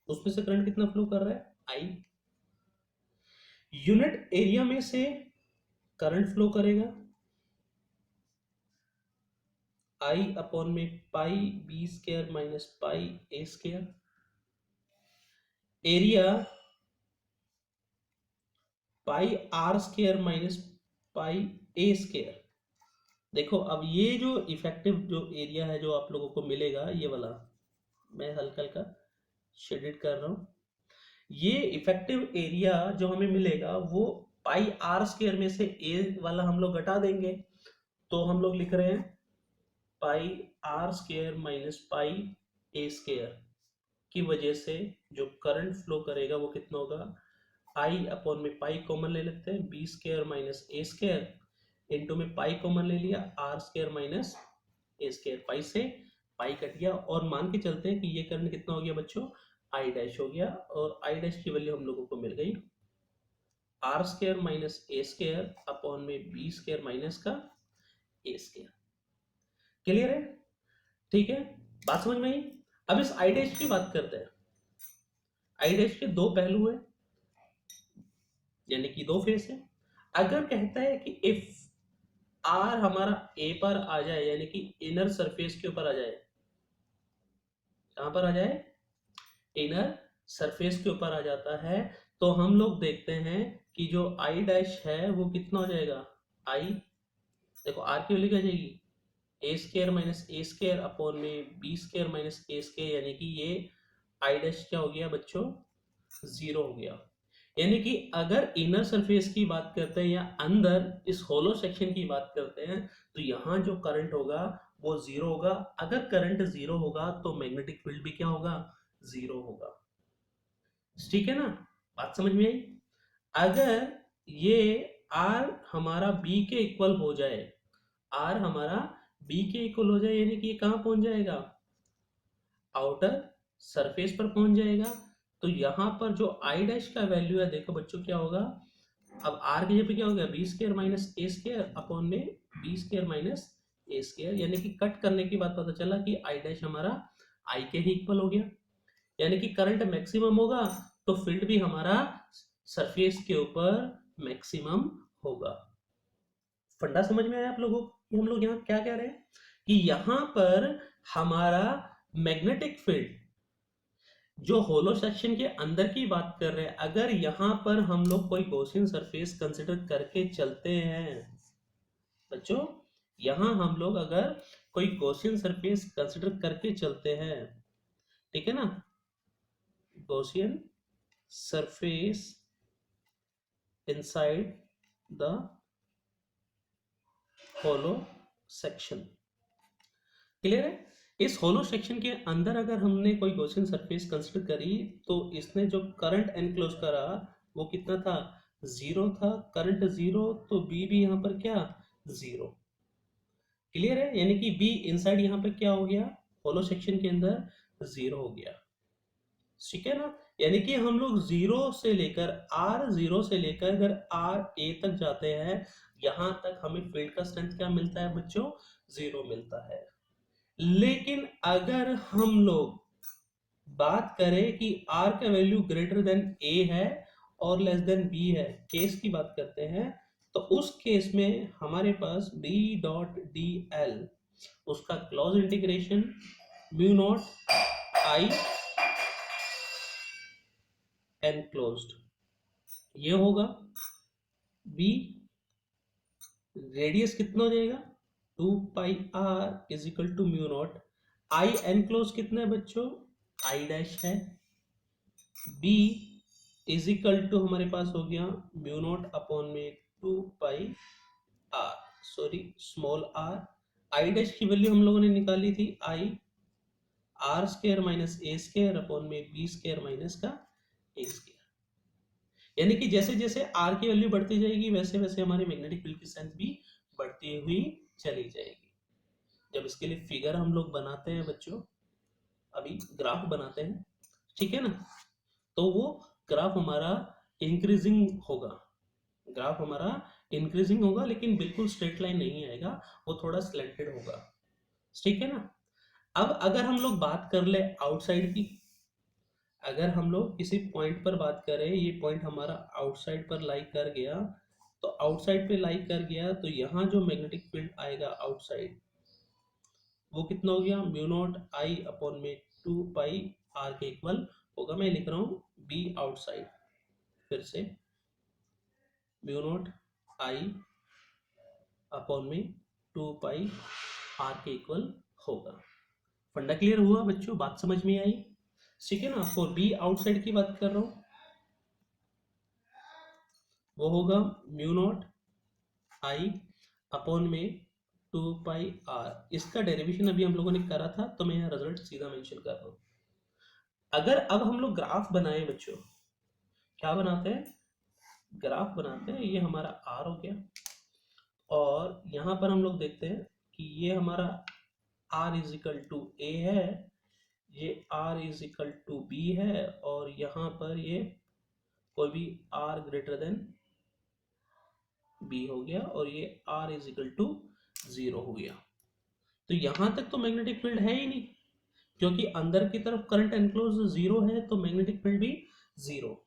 [SPEAKER 1] उसमें से करंट कितना फ्लो कर रहा है, आई। यूनिट एरिया में से करंट फ्लो करेगा आई अपॉन में pi b square minus pi a square, area pi r square minus pi a square. देखो अब ये जो इफेक्टिव जो एरिया है जो आप लोगों को मिलेगा, ये वाला मैं हल्का हल्का शेडेड कर रहा हूं, ये इफेक्टिव एरिया जो हमें मिलेगा वो पाई आर स्क्वायर में से ए वाला हम लोग घटा देंगे, तो हम लोग लिख रहे हैं pi r square minus pi a square की वजह से जो करंट फ्लो करेगा वो कितना होगा, आई अपॉन में पाई कॉमन ले लेते हैं, b square minus a square into में पाई कॉमन ले लिया, r square minus a square, pi से पाई कट गया। और मान के चलते हैं कि ये करंट कितना हो गया बच्चों, आई डैश हो गया, और आई डैश की वैल्यू हम लोगों को मिल गई r square minus a square upon में बी स्क्वायर माइनस का ए स्क्वायर। क्लियर है? ठीक है, बात समझ में आई? अब इस आई डैश की बात करते हैं। आई डैश के दो पहलू है, यानी कि दो फेस है। अगर कहता है कि इफ आर हमारा ए पर आ जाए, यानी कि इनर सरफेस के ऊपर आ जाए, कहां पर आ जाए? इनर सरफेस के ऊपर आ जाता है, तो हम लोग देखते हैं कि जो आई डैश है वो कितना हो जाएगा? आई, देखो आर की वैल्यू क्या जाएगी? ए square minus a square upon में b square minus a square, यानी कि ये आई डैश क्या हो गया बच्चों? जीरो हो गया। यानी कि अगर इनर सरफेस की बात करते हैं या अंदर इस होलो सेक्शन की बात करते हैं, तो यहाँ जो करंट होगा वो जीरो होगा। अगर करंट जीरो होगा तो मैग्नेटिक फील्ड भी क्या होगा? जीरो होगा। ठीक है ना? बात समझ में आई? अगर ये आर हमारा बी के इक्वल हो जाए, आर हमारा बी के इक्वल हो जाए, यानी कि ये कहाँ पहुंच जाएगा? आउटर सरफेस पर पहुंच जाएगा। तो यहां पर जो आई डैश का वैल्यू है, देखो बच्चों क्या होगा? अब आर की जगह पे क्या हो गया? B square minus a square upon में b square minus a square, यानी कि कट करने के बाद पता चला कि आई डैश हमारा आई के ही इक्वल हो गया। यानी कि करंट मैक्सिमम होगा तो फील्ड भी हमारा सरफेस के ऊपर मैक्सिमम होगा। फंडा समझ में आया आप लोगों को कि हम लोग यहाँ क्या कह रहे हैं? कि यहाँ पर हमारा मैग्नेटिक फील्ड जो होलो सेक्शन के अंदर की बात कर रहे हैं, अगर यहाँ पर हम लोग कोई गॉसियन सरफेस कंसिडर करके चलते हैं बच्चों, यहाँ हम लोग अगर कोई गॉसियन सरफेस कंसिडर करके चलते हैं, ठीक है ना, Gaussian surface inside the hollow section, clear है? इस होलो सेक्शन के अंदर अगर हमने कोई गॉसियन सरफेस कंसिडर करी, तो इसने जो करंट एनक्लोज करा वो कितना था? जीरो था। करंट जीरो, तो बी भी यहाँ पर क्या? जीरो। क्लियर है? यानी कि बी इनसाइड यहाँ पर क्या हो गया? होलो सेक्शन के अंदर जीरो हो गया। ठीक है ना? यानी कि हम लोग जीरो से लेकर जीरो से लेकर अगर आर ए तक जाते हैं, यहां तक हमें फील्ड का स्ट्रेंथ क्या मिलता है बच्चों? जीरो मिलता है। लेकिन अगर हम लोग बात करें कि आर का वैल्यू ग्रेटर देन ए है और लेस देन बी है, केस की बात करते हैं, तो उस केस में हमारे पास बी डॉट डी एल, उसका close integration mu naught I enclosed, ये होगा। बी रेडियस कितना हो जाएगा? 2 pi r is equal to mu naught I enclose, कितना है बच्चों? आई डैश है। बी इज इक्वल टू हमारे पास हो गया म्यू नॉट अपॉन में 2 pi are, sorry small r. I dash की वैल्यू हम लोगों ने निकाली थी i r square minus a square upon में बी स्केयर माइनस का ए स्केयर। यानी कि जैसे जैसे आर की वैल्यू बढ़ती जाएगी वैसे वैसे हमारी मैग्नेटिक फील्ड की स्ट्रेंथ भी बढ़ती हुई चली जाएगी। जब इसके लिए फिगर हम लोग बनाते हैं बच्चों, अभी ग्राफ बनाते हैं, ठीक है ना, तो वो ग्राफ हमारा इंक्रीजिंग होगा। ग्राफ हमारा इंक्रीजिंग होगा, लेकिन बिल्कुल स्ट्रेट लाइन नहीं आएगा, वो थोड़ा स्लेंटेड होगा। ठीक है ना? अब अगर हम लोग बात कर ले आउटसाइड की, अगर हम लोग किसी पॉइंट पर बात करें, ये पॉइंट हमारा आउटसाइड पर लाई कर गया, तो आउटसाइड पे लाई कर गया, तो यहाँ जो मैग्नेटिक फील्ड आएगा आउटसाइड, वो कितना हो गया? म्यू नॉट आई अपॉन में 2 पाई आर के इक्वल होगा। मैं लिख रहा हूँ बी आउटसाइड, फिर से म्यू नॉट आई अपॉन में 2 पाई आर के इक्वल होगा। फंडा क्लियर हुआ बच्चों? बात समझ में आई? ठीक है ना? फॉर बी आउटसाइड की बात कर रहा हूं, वो होगा म्यू नॉट आई अपॉन में 2 पाई आर। इसका डेरिवेशन अभी हम लोगों ने करा था, तो मैं यहाँ रिजल्ट सीधा मेंशन कर रहा हूँ। अगर अब हम लोग ग्राफ बनाए बच्चों, क्या बनाते हैं? ग्राफ बनाते हैं। ये हमारा आर हो गया, और यहाँ पर हम लोग देखते हैं कि ये हमारा r is equal to a है, ये r is equal to b है, और यहाँ पर ये कोई भी आर ग्रेटर देन बी हो गया, और ये आर इज इक्वल टू 0 हो गया। तो यहां तक तो मैग्नेटिक फील्ड है ही नहीं, क्योंकि अंदर की तरफ करंट एनक्लोज जीरो है, तो मैग्नेटिक फील्ड भी जीरो।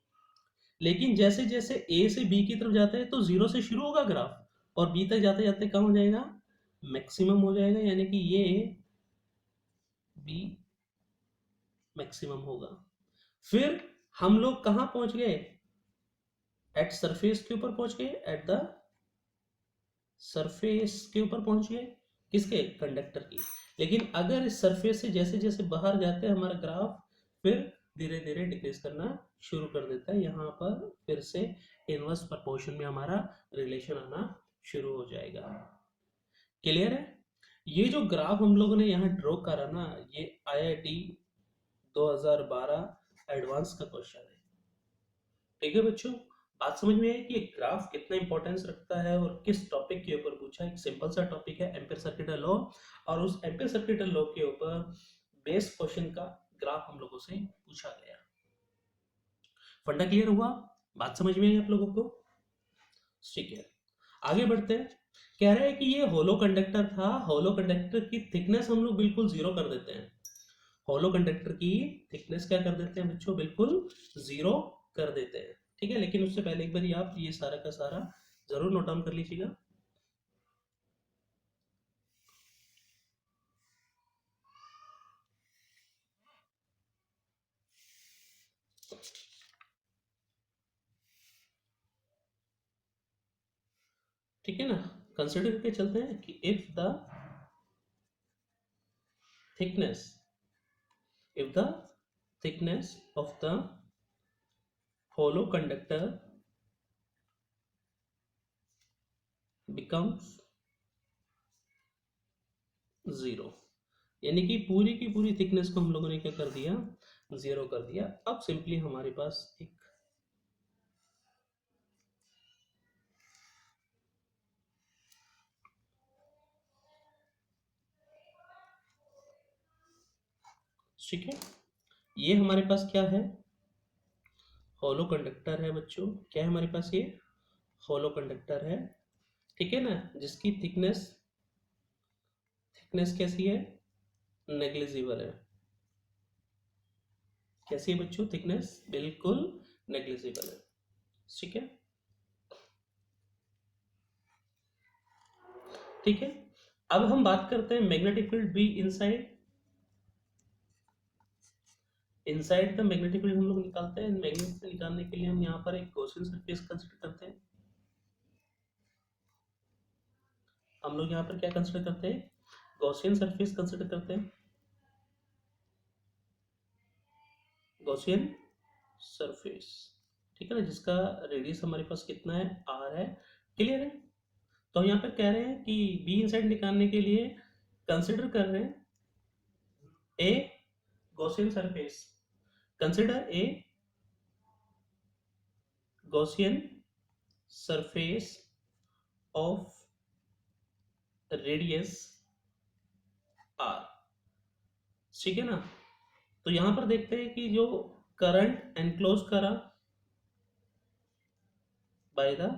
[SPEAKER 1] लेकिन जैसे जैसे ए से बी की तरफ जाता है तो जीरो से शुरू होगा ग्राफ और बी तक जाते जाते कम हो जाएगा, मैक्सिमम हो जाएगा, यानी कि ये बी मैक्सिमम होगा। फिर हम लोग कहां पहुंच गए, एट सरफेस के ऊपर पहुंच गए, एट द सरफेस के ऊपर पहुंच गए, किसके, कंडक्टर की। लेकिन अगर इस सरफेस से जैसे जैसे बाहर जाते हैं हमारा ग्राफ फिर धीरे धीरे डिक्रीज करना शुरू कर देता है, यहाँ पर फिर से इनवर्स प्रपोर्शन में हमारा रिलेशन आना शुरू हो जाएगा। क्लियर है? ये जो ग्राफ हम लोगों ने यहाँ ड्रॉ करा ना, ये IIT 2012 एडवांस का क्वेश्चन है। ठीक है बच्चों, बात समझ में है कि एक ग्राफ कितना इंपॉर्टेंस रखता है और किस टॉपिक के ऊपर पूछा। एक सिंपल सा टॉपिक है एम्पीयर सर्किट लॉ, और उस एम्पीयर सर्किट लॉ के ऊपर बेस क्वेश्चन का ग्राफ हम लोगों से पूछा गया। फंडा क्लियर हुआ? बात समझ में आई आप लोगों को? ठीक है, आगे बढ़ते हैं। कह रहे हैं कि ये होलो कंडक्टर था, होलो कंडक्टर की थिकनेस हम लोग बिल्कुल जीरो कर देते हैं। होलो कंडक्टर की थिकनेस क्या कर देते हैं बच्चों, बिल्कुल जीरो कर देते हैं। ठीक है, लेकिन उससे पहले एक बार आप ये सारा का सारा जरूर नोट डाउन कर लीजिएगा। ठीक है ना, कंसिडर करके चलते हैं कि if the thickness if the thickness of the hollow conductor becomes zero, यानी कि पूरी की पूरी थिकनेस को हम लोगों ने क्या कर दिया, जीरो कर दिया। अब सिंपली हमारे पास एक ठीक है, ये हमारे पास क्या है, होलो कंडक्टर है बच्चों। क्या है हमारे पास, ये होलो कंडक्टर है। ठीक है ना, जिसकी थिकनेस थिकनेस कैसी है, नेग्लिजिबल है। कैसी है बच्चों, थिकनेस बिल्कुल नेग्लिजिबल है। ठीक है, ठीक है। अब हम बात करते हैं magnetic field be inside. Inside the magnetic field हम लोग निकालते हैं। मैग्नेटिक फील्ड निकालने के लिए हम यहाँ पर एक गॉसियन सरफेस कंसीडर करते हैं। हम लोग यहाँ पर क्या कंसीडर करते हैं, गॉसियन सरफेस कंसीडर करते हैं। गॉसियन सरफेस, ठीक है ना, जिसका रेडियस हमारे पास कितना है, r है। क्लियर है? तो हम यहाँ पर कह रहे हैं कि बी इनसाइड निकालने के लिए कंसीडर कर रहे हैं a Gaussian surface, consider a Gaussian surface of radius r। ठीक है ना, तो यहां पर देखते हैं कि जो करंट एनक्लोज करा बाय द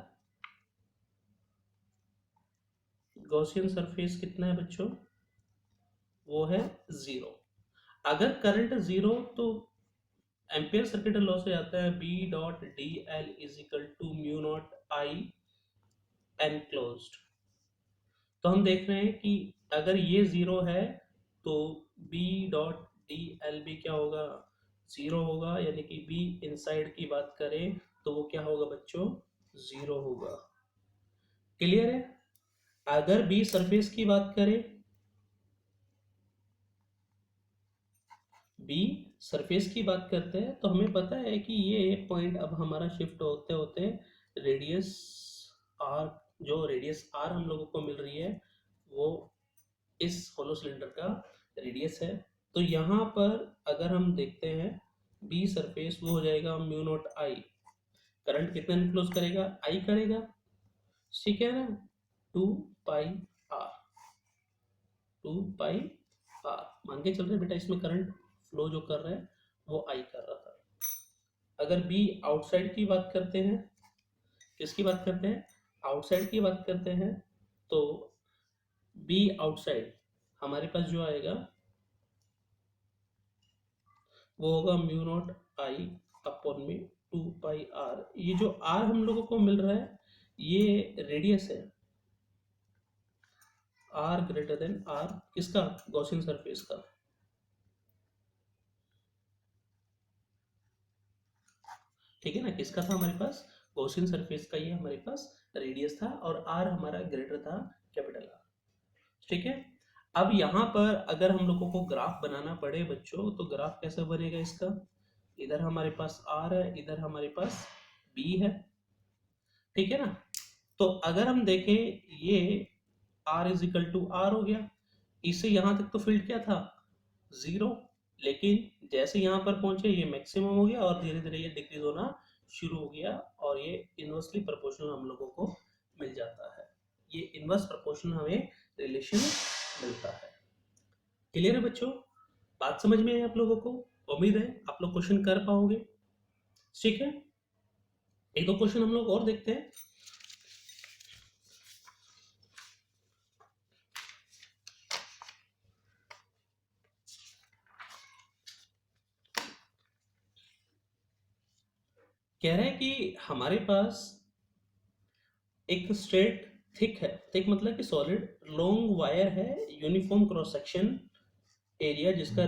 [SPEAKER 1] गॉसियन सरफेस कितना है बच्चों, वो है जीरो। अगर करंट जीरो तो एम्पियर सर्किट लॉ से आता है b dot d l is equal to mu naught i enclosed. तो हम देख रहे हैं कि अगर ये जीरो है तो बी डॉट डी एल भी क्या होगा, जीरो होगा, यानी कि बी इनसाइड की बात करें तो वो क्या होगा बच्चों, जीरो होगा। क्लियर है? अगर बी सरफेस की बात करें, बी सरफेस की बात करते हैं तो हमें पता है कि ये पॉइंट अब हमारा शिफ्ट होते होते रेडियस आर, जो रेडियस आर हम लोगों को मिल रही है वो इस होलो सिलेंडर का रेडियस है। तो यहाँ पर अगर हम देखते हैं बी सरफेस वो हो जाएगा म्यू नॉट आई, करंट कितना इनक्लोज करेगा, आई करेगा। ठीक है ना, 2 पाई आर, 2 पाई आर मान के चल रहे बेटा, इसमें करंट फ्लो जो कर रहा है वो आई कर रहा था। अगर बी आउटसाइड की बात करते हैं, किसकी बात करते हैं, आउटसाइड की बात करते हैं, तो बी आउटसाइड हमारे पास जो आएगा वो होगा म्यू नॉट आई अपॉन में 2 पाई आर। ये जो आर हम लोगों को मिल रहा है ये रेडियस है, आर ग्रेटर देन आर किसका, गॉसियन सरफेस का। ठीक है ना, किसका था हमारे पास, गॉसियन सरफेस का ये हमारे पास रेडियस था और आर हमारा ग्रेटर था कैपिटल आर। ठीक है, अब यहाँ पर अगर हम लोगों को ग्राफ बनाना पड़े बच्चों तो ग्राफ कैसे बनेगा इसका, इधर हमारे पास आर है, इधर हमारे पास बी है। ठीक है ना, तो अगर हम देखें ये r is equal to r हो गया, इससे यहां तक तो फील्ड क्या था, जीरो, लेकिन जैसे यहां पर पहुंचे ये मैक्सिमम हो गया और धीरे धीरे ये डिक्रीज होना शुरू हो गया और ये इनवर्सली प्रोपोर्शनल हम लोगों को मिल जाता है। ये इनवर्स प्रोपोर्शनल हमें रिलेशन मिलता है। क्लियर है बच्चों, बात समझ में आई आप लोगों को, उम्मीद है आप लोग क्वेश्चन कर पाओगे। ठीक है, एक दो क्वेश्चन हम लोग और देखते हैं। कह रहे हैं कि हमारे पास एक स्ट्रेट थिक है, थिक मतलब कि सॉलिड लॉन्ग वायर है, यूनिफॉर्म क्रॉस सेक्शन एरिया जिसका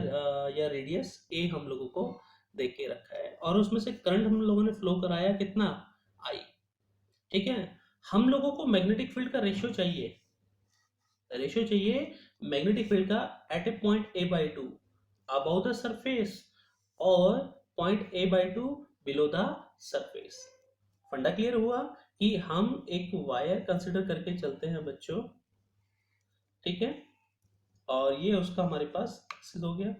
[SPEAKER 1] या रेडियस ए हम लोगों को दे के रखा है और उसमें से करंट हम लोगों ने फ्लो कराया कितना, आई। ठीक है, हम लोगों को मैग्नेटिक फील्ड का रेशियो चाहिए मैग्नेटिक फील्ड का at a point a by two above the surface और point a by two below the surface. फंडा क्लियर हुआ कि हम एक वायर कंसिडर करके चलते हैं बच्चों। ठीक है, और ये उसका हमारे पास एक्सिस हो गया,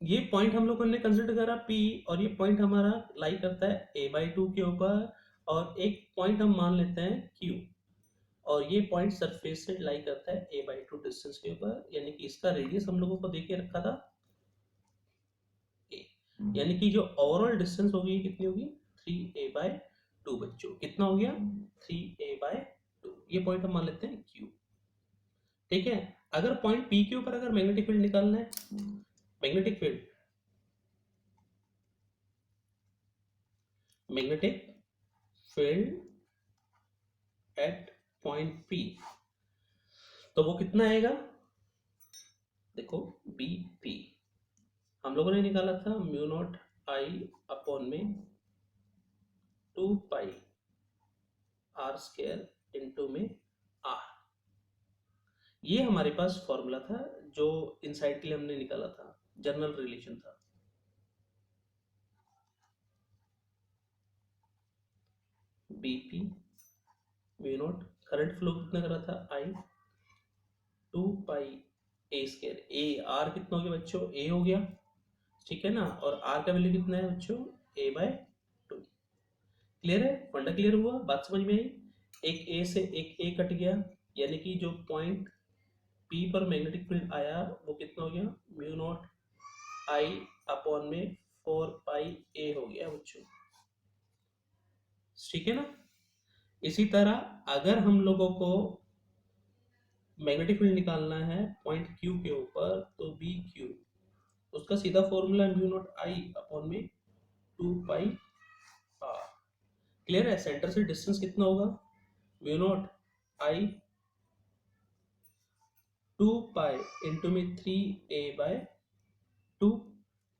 [SPEAKER 1] ये पॉइंट हम लोगों ने कंसिडर करा P और ये पॉइंट हमारा लाई करता है a बाई टू के ऊपर और एक पॉइंट हम मान लेते हैं Q और ये पॉइंट सरफेस से लाई करता है a बाई टू डिस्टेंस के ऊपर, यानी कि इसका रेडियस हम लोगों को देके रखा था a, यानी कि जो ओवरऑल डिस्टेंस होगी कितनी होगी 3a बाई टू बच्चों, कितना हो गया 3a बाई टू, ये पॉइंट हम मान लेते हैं Q। ठीक है, अगर पॉइंट P के ऊपर अगर मैग्नेटिक फील्ड निकालना है, magnetic field at point P तो वो कितना आएगा, देखो BP हम लोगों ने निकाला था म्यू नॉट आई अपॉन में 2 पाई r² इंटू में r। ये हमारे पास फॉर्मूला था जो इनसाइड के लिए हमने निकाला था, जनरल रिलेशन था। BP mu naught current flow कितना करा था I 2 pi a² A R कितना हो गया बच्चों, a हो गया। ठीक है ना, और r का वैल्यू कितना है बच्चों a बाय टू। क्लियर है, फंडा क्लियर हुआ, बात समझ में आई। एक a से एक a कट गया, यानी कि जो पॉइंट P पर मैग्नेटिक फील्ड आया वो कितना हो गया म्यू नॉट I अपॉन में 4 पाई a हो गया बच्चों। ठीक है ना, इसी तरह अगर हम लोगों को मैग्नेटिक फील्ड निकालना है पॉइंट Q के ऊपर तो BQ, उसका सीधा formula mu naught I upon में 2 पाई r। क्लियर है, सेंटर से डिस्टेंस कितना होगा mu naught I 2 pi into में 3a बाय टू,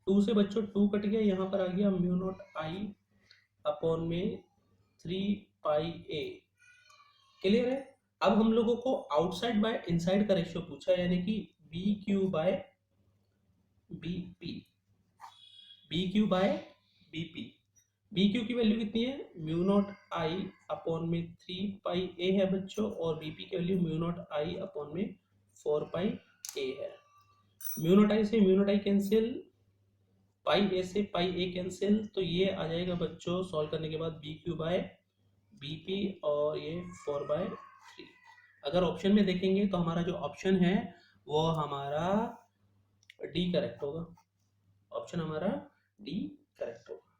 [SPEAKER 1] 2 से बच्चों 2 कट गया, यहाँ पर आ गया म्यू नॉट I अपॉन में 3 पाई a। क्लियर है, अब हम लोगों को आउटसाइड बाय इनसाइड का रेशियो पूछा, यानी कि BQ by BP, BQ by BP। BQ की वैल्यू कितनी है म्यू नॉट I अपॉन में 3 पाई a है बच्चों और BP की value mu naught I upon में 4 पाई a है। म्यू नॉट I से mu naught I cancel, pi a से पाई a कैंसिल, तो ये आ जाएगा बच्चों सॉल्व करने के बाद BQ बाय BP और ये 4/3। अगर ऑप्शन में देखेंगे तो हमारा जो ऑप्शन है वो हमारा डी करेक्ट होगा, ऑप्शन हमारा डी करेक्ट होगा।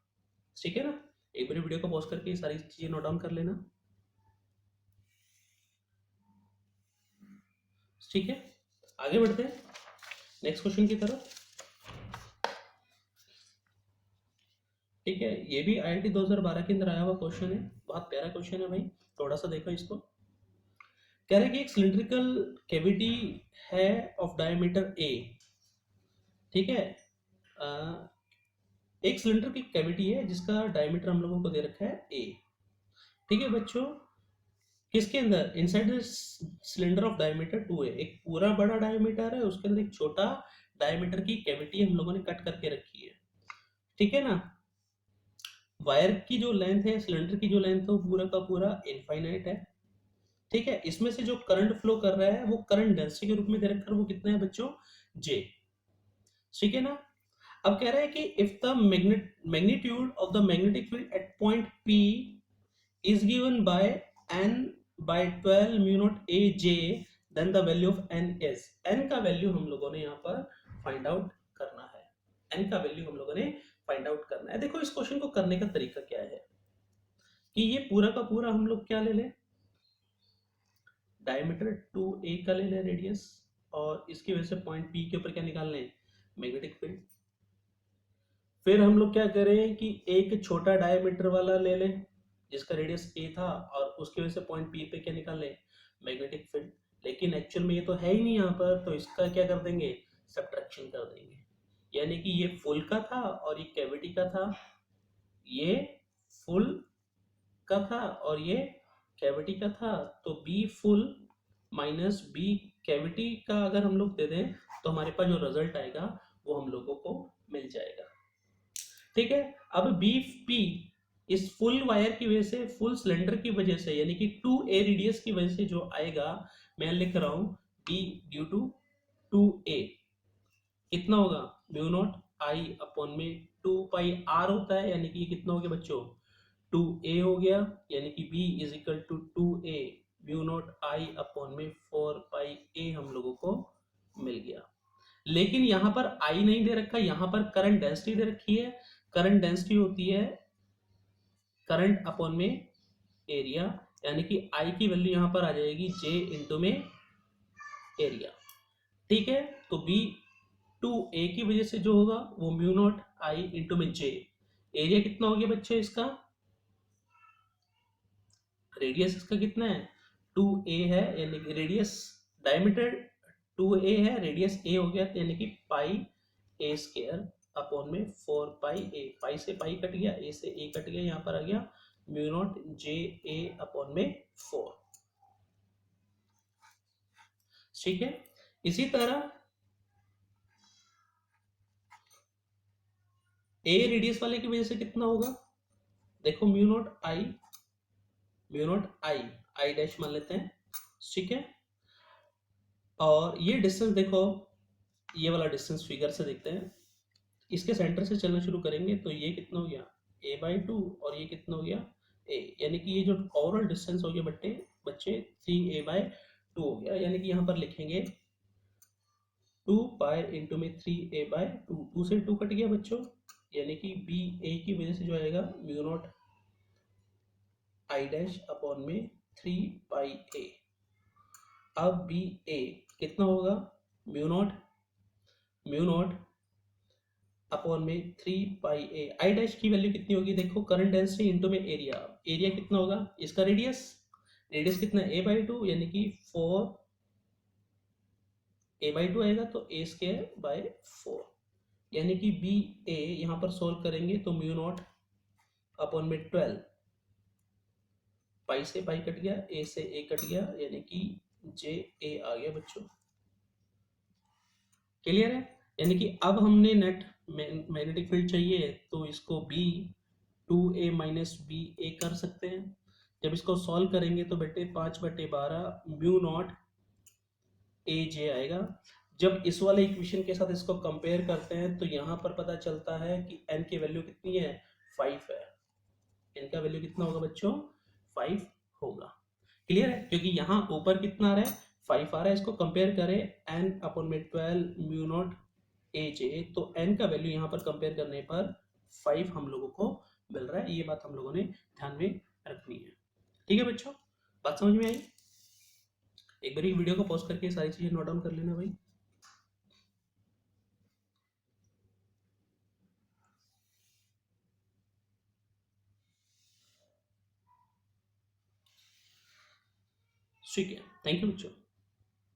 [SPEAKER 1] ठीक है ना, एक बार वीडियो को पॉज करके ये सारी चीजें नोट डाउन कर लेना। ठीक है, आगे बढ़ते हैं नेक्स्ट क्वेश्चन की तरफ। ठीक है, ये भी IIT 2012 के अंदर आया हुआ क्वेश्चन है, बहुत प्यारा क्वेश्चन है भाई, थोड़ा सा देखो इसको। कह रहे हैं कि एक सिलिंड्रिकल कैविटी है ऑफ डायमीटर ए। ठीक है, एक सिलेंडर की कैविटी है जिसका डायमीटर हम लोगों को दे रखा है ए। ठीक है बच्चों, किसके अंदर, inside the cylinder of diameter 2 है, एक पूरा बड़ा डायमीटर है, उसके अंदर एक छोटा डायमीटर की कैविटी हम लोगों ने कट करके रखी है। ठीक है ना, वायर की जो लेंथ है, सिलेंडर की जो लेंथ है, वो पूरा का पूरा इनफाइनाइट है। ठीक है, इसमें से जो करंट फ्लो कर रहा है वो करंट डेंसिटी के रूप में दे रखा है, वो कितना है बच्चों, जे। ठीक है ना, अब कह रहा है कि if the magnitude of the magnetic field at point P is given by n by 12 mu naught aj, then the value of n is, n का वैल्यू हम लोगों ने यहाँ पर फाइंड आउट करना है, n का वैल्यू हम लोगों ने फाइंड आउट करना है। देखो इस क्वेश्चन को करने का तरीका क्या है कि ये पूरा का पूरा हम लोग क्या ले लें, डायमीटर 2a का ले लें रेडियस, और इसकी वजह से पॉइंट P के ऊपर क्या निकाल लें, मैग्नेटिक फील्ड। फिर हम लोग क्या करें कि एक छोटा डायमीटर वाला ले लें जिसका रेडियस a था, और उसकी वजह से पॉइंट P पे क्या निकाल लें, मैग्नेटिक फील्ड। लेकिन एक्चुअल में ये तो है ही नहीं यहाँ पर, तो इसका क्या कर देंगे, सब्ट्रैक्शन कर देंगे। यानी कि ये फुल का था और ये कैविटी का था, ये फुल का था और ये कैविटी का था, तो B full minus B cavity का अगर हम लोग दे दें तो हमारे पास जो रिजल्ट आएगा वो हम लोगों को मिल जाएगा। ठीक है, अब बी पी इस फुल वायर की वजह से, फुल सिलेंडर की वजह से, यानी कि 2a रेडियस की वजह से जो आएगा, मैं लिख रहा हूं b ड्यू टू 2a, कितना होगा, म्यू नॉट आई अपॉन में 2 पाई r होता है, यानी कि ये कितना हो गया बच्चों, 2a हो गया, यानी कि b is equal to 2a mu naught I upon में 4 पाई a हम लोगों को मिल गया। लेकिन यहां पर I नहीं दे रखा, यहां पर करंट डेंसिटी दे रखी है। करंट डेंसिटी होती है करंट अपॉन में एरिया, यानी कि I की वैल्यू यहां पर आ जाएगी J इंटू में एरिया। ठीक है, तो B 2A की वजह से जो होगा वो म्यू नॉट I इंटू में J, एरिया कितना हो गया बच्चे इसका, रेडियस इसका कितना है 2a है, यानी कि रेडियस डायमीटर 2a है, रेडियस a हो गया, यानी कि पाई a स्क्वायर अपॉन में 4 पाई a, पाई से पाई कट गया, a से a कट गया, यहाँ पर आ गया mu not J a upon में 4। ठीक है, इसी तरह a रेडियस वाले की वजह से कितना होगा, देखो म्यू नॉट आई डैश मान लेते हैं। ठीक है, और ये डिस्टेंस देखो, ये वाला डिस्टेंस फिगर से देखते हैं, इसके सेंटर से चलना शुरू करेंगे तो ये कितना हो गया a/2, और ये कितना हो गया a, यानी कि ये जो ओवरऑल डिस्टेंस हो गया बच्चे 3a/2 हो गया, यानी कि यहाँ पर लिखेंगे 2 पाई इंटू में 3a/2, 2 से 2 कट गया बच्चों, यानी कि बी ए की वजह से जो आएगा mu naught I dash upon में 3 पाई a। अब बी ए कितना होगा, म्यू नॉट अपॉन में 3 पाई a, आई डैश की वैल्यू कितनी होगी, देखो करंट डेंसिटी इंटू में एरिया, एरिया कितना होगा इसका, रेडियस कितना a/2, यानी कि 4 a/2 आएगा, तो a स्क्वायर बाय 4, यानी कि बी ए यहां पर सोल्व करेंगे तो म्यू नॉट अपॉन में 12, पाई से पाई कट गया, a से a कट गया, यानी कि जे ए आ गया बच्चों। क्लियर है, यानी कि अब हमने नेट मैग्नेटिक फील्ड चाहिए तो इसको b 2a माइनस बी ए कर सकते हैं। जब इसको सॉल्व करेंगे तो बेटे 5/12 म्यू नॉट ए जे आएगा। जब इस वाले इक्वेशन के साथ इसको कंपेयर करते हैं तो यहाँ पर पता चलता है कि n की वैल्यू कितनी है, 5 है। n का वैल्यू कितना होगा बच्चों, 5 होगा। क्लियर है, क्योंकि यहाँ ऊपर कितना आ रहा है, 5 आ रहा है, इसको कंपेयर करें n अपॉन में 12 म्यू नॉट ए जे, तो n का वैल्यू यहाँ पर कंपेयर करने पर 5 हम लोगों को मिल रहा है। ये बात हम लोगों ने ध्यान में रखनी है। ठीक है बच्चों, बात समझ में आई। एक बार वीडियो को पॉज करके सारी चीजें नोट डाउन कर लेना भाई। ठीक है, थैंक यू बच्चों।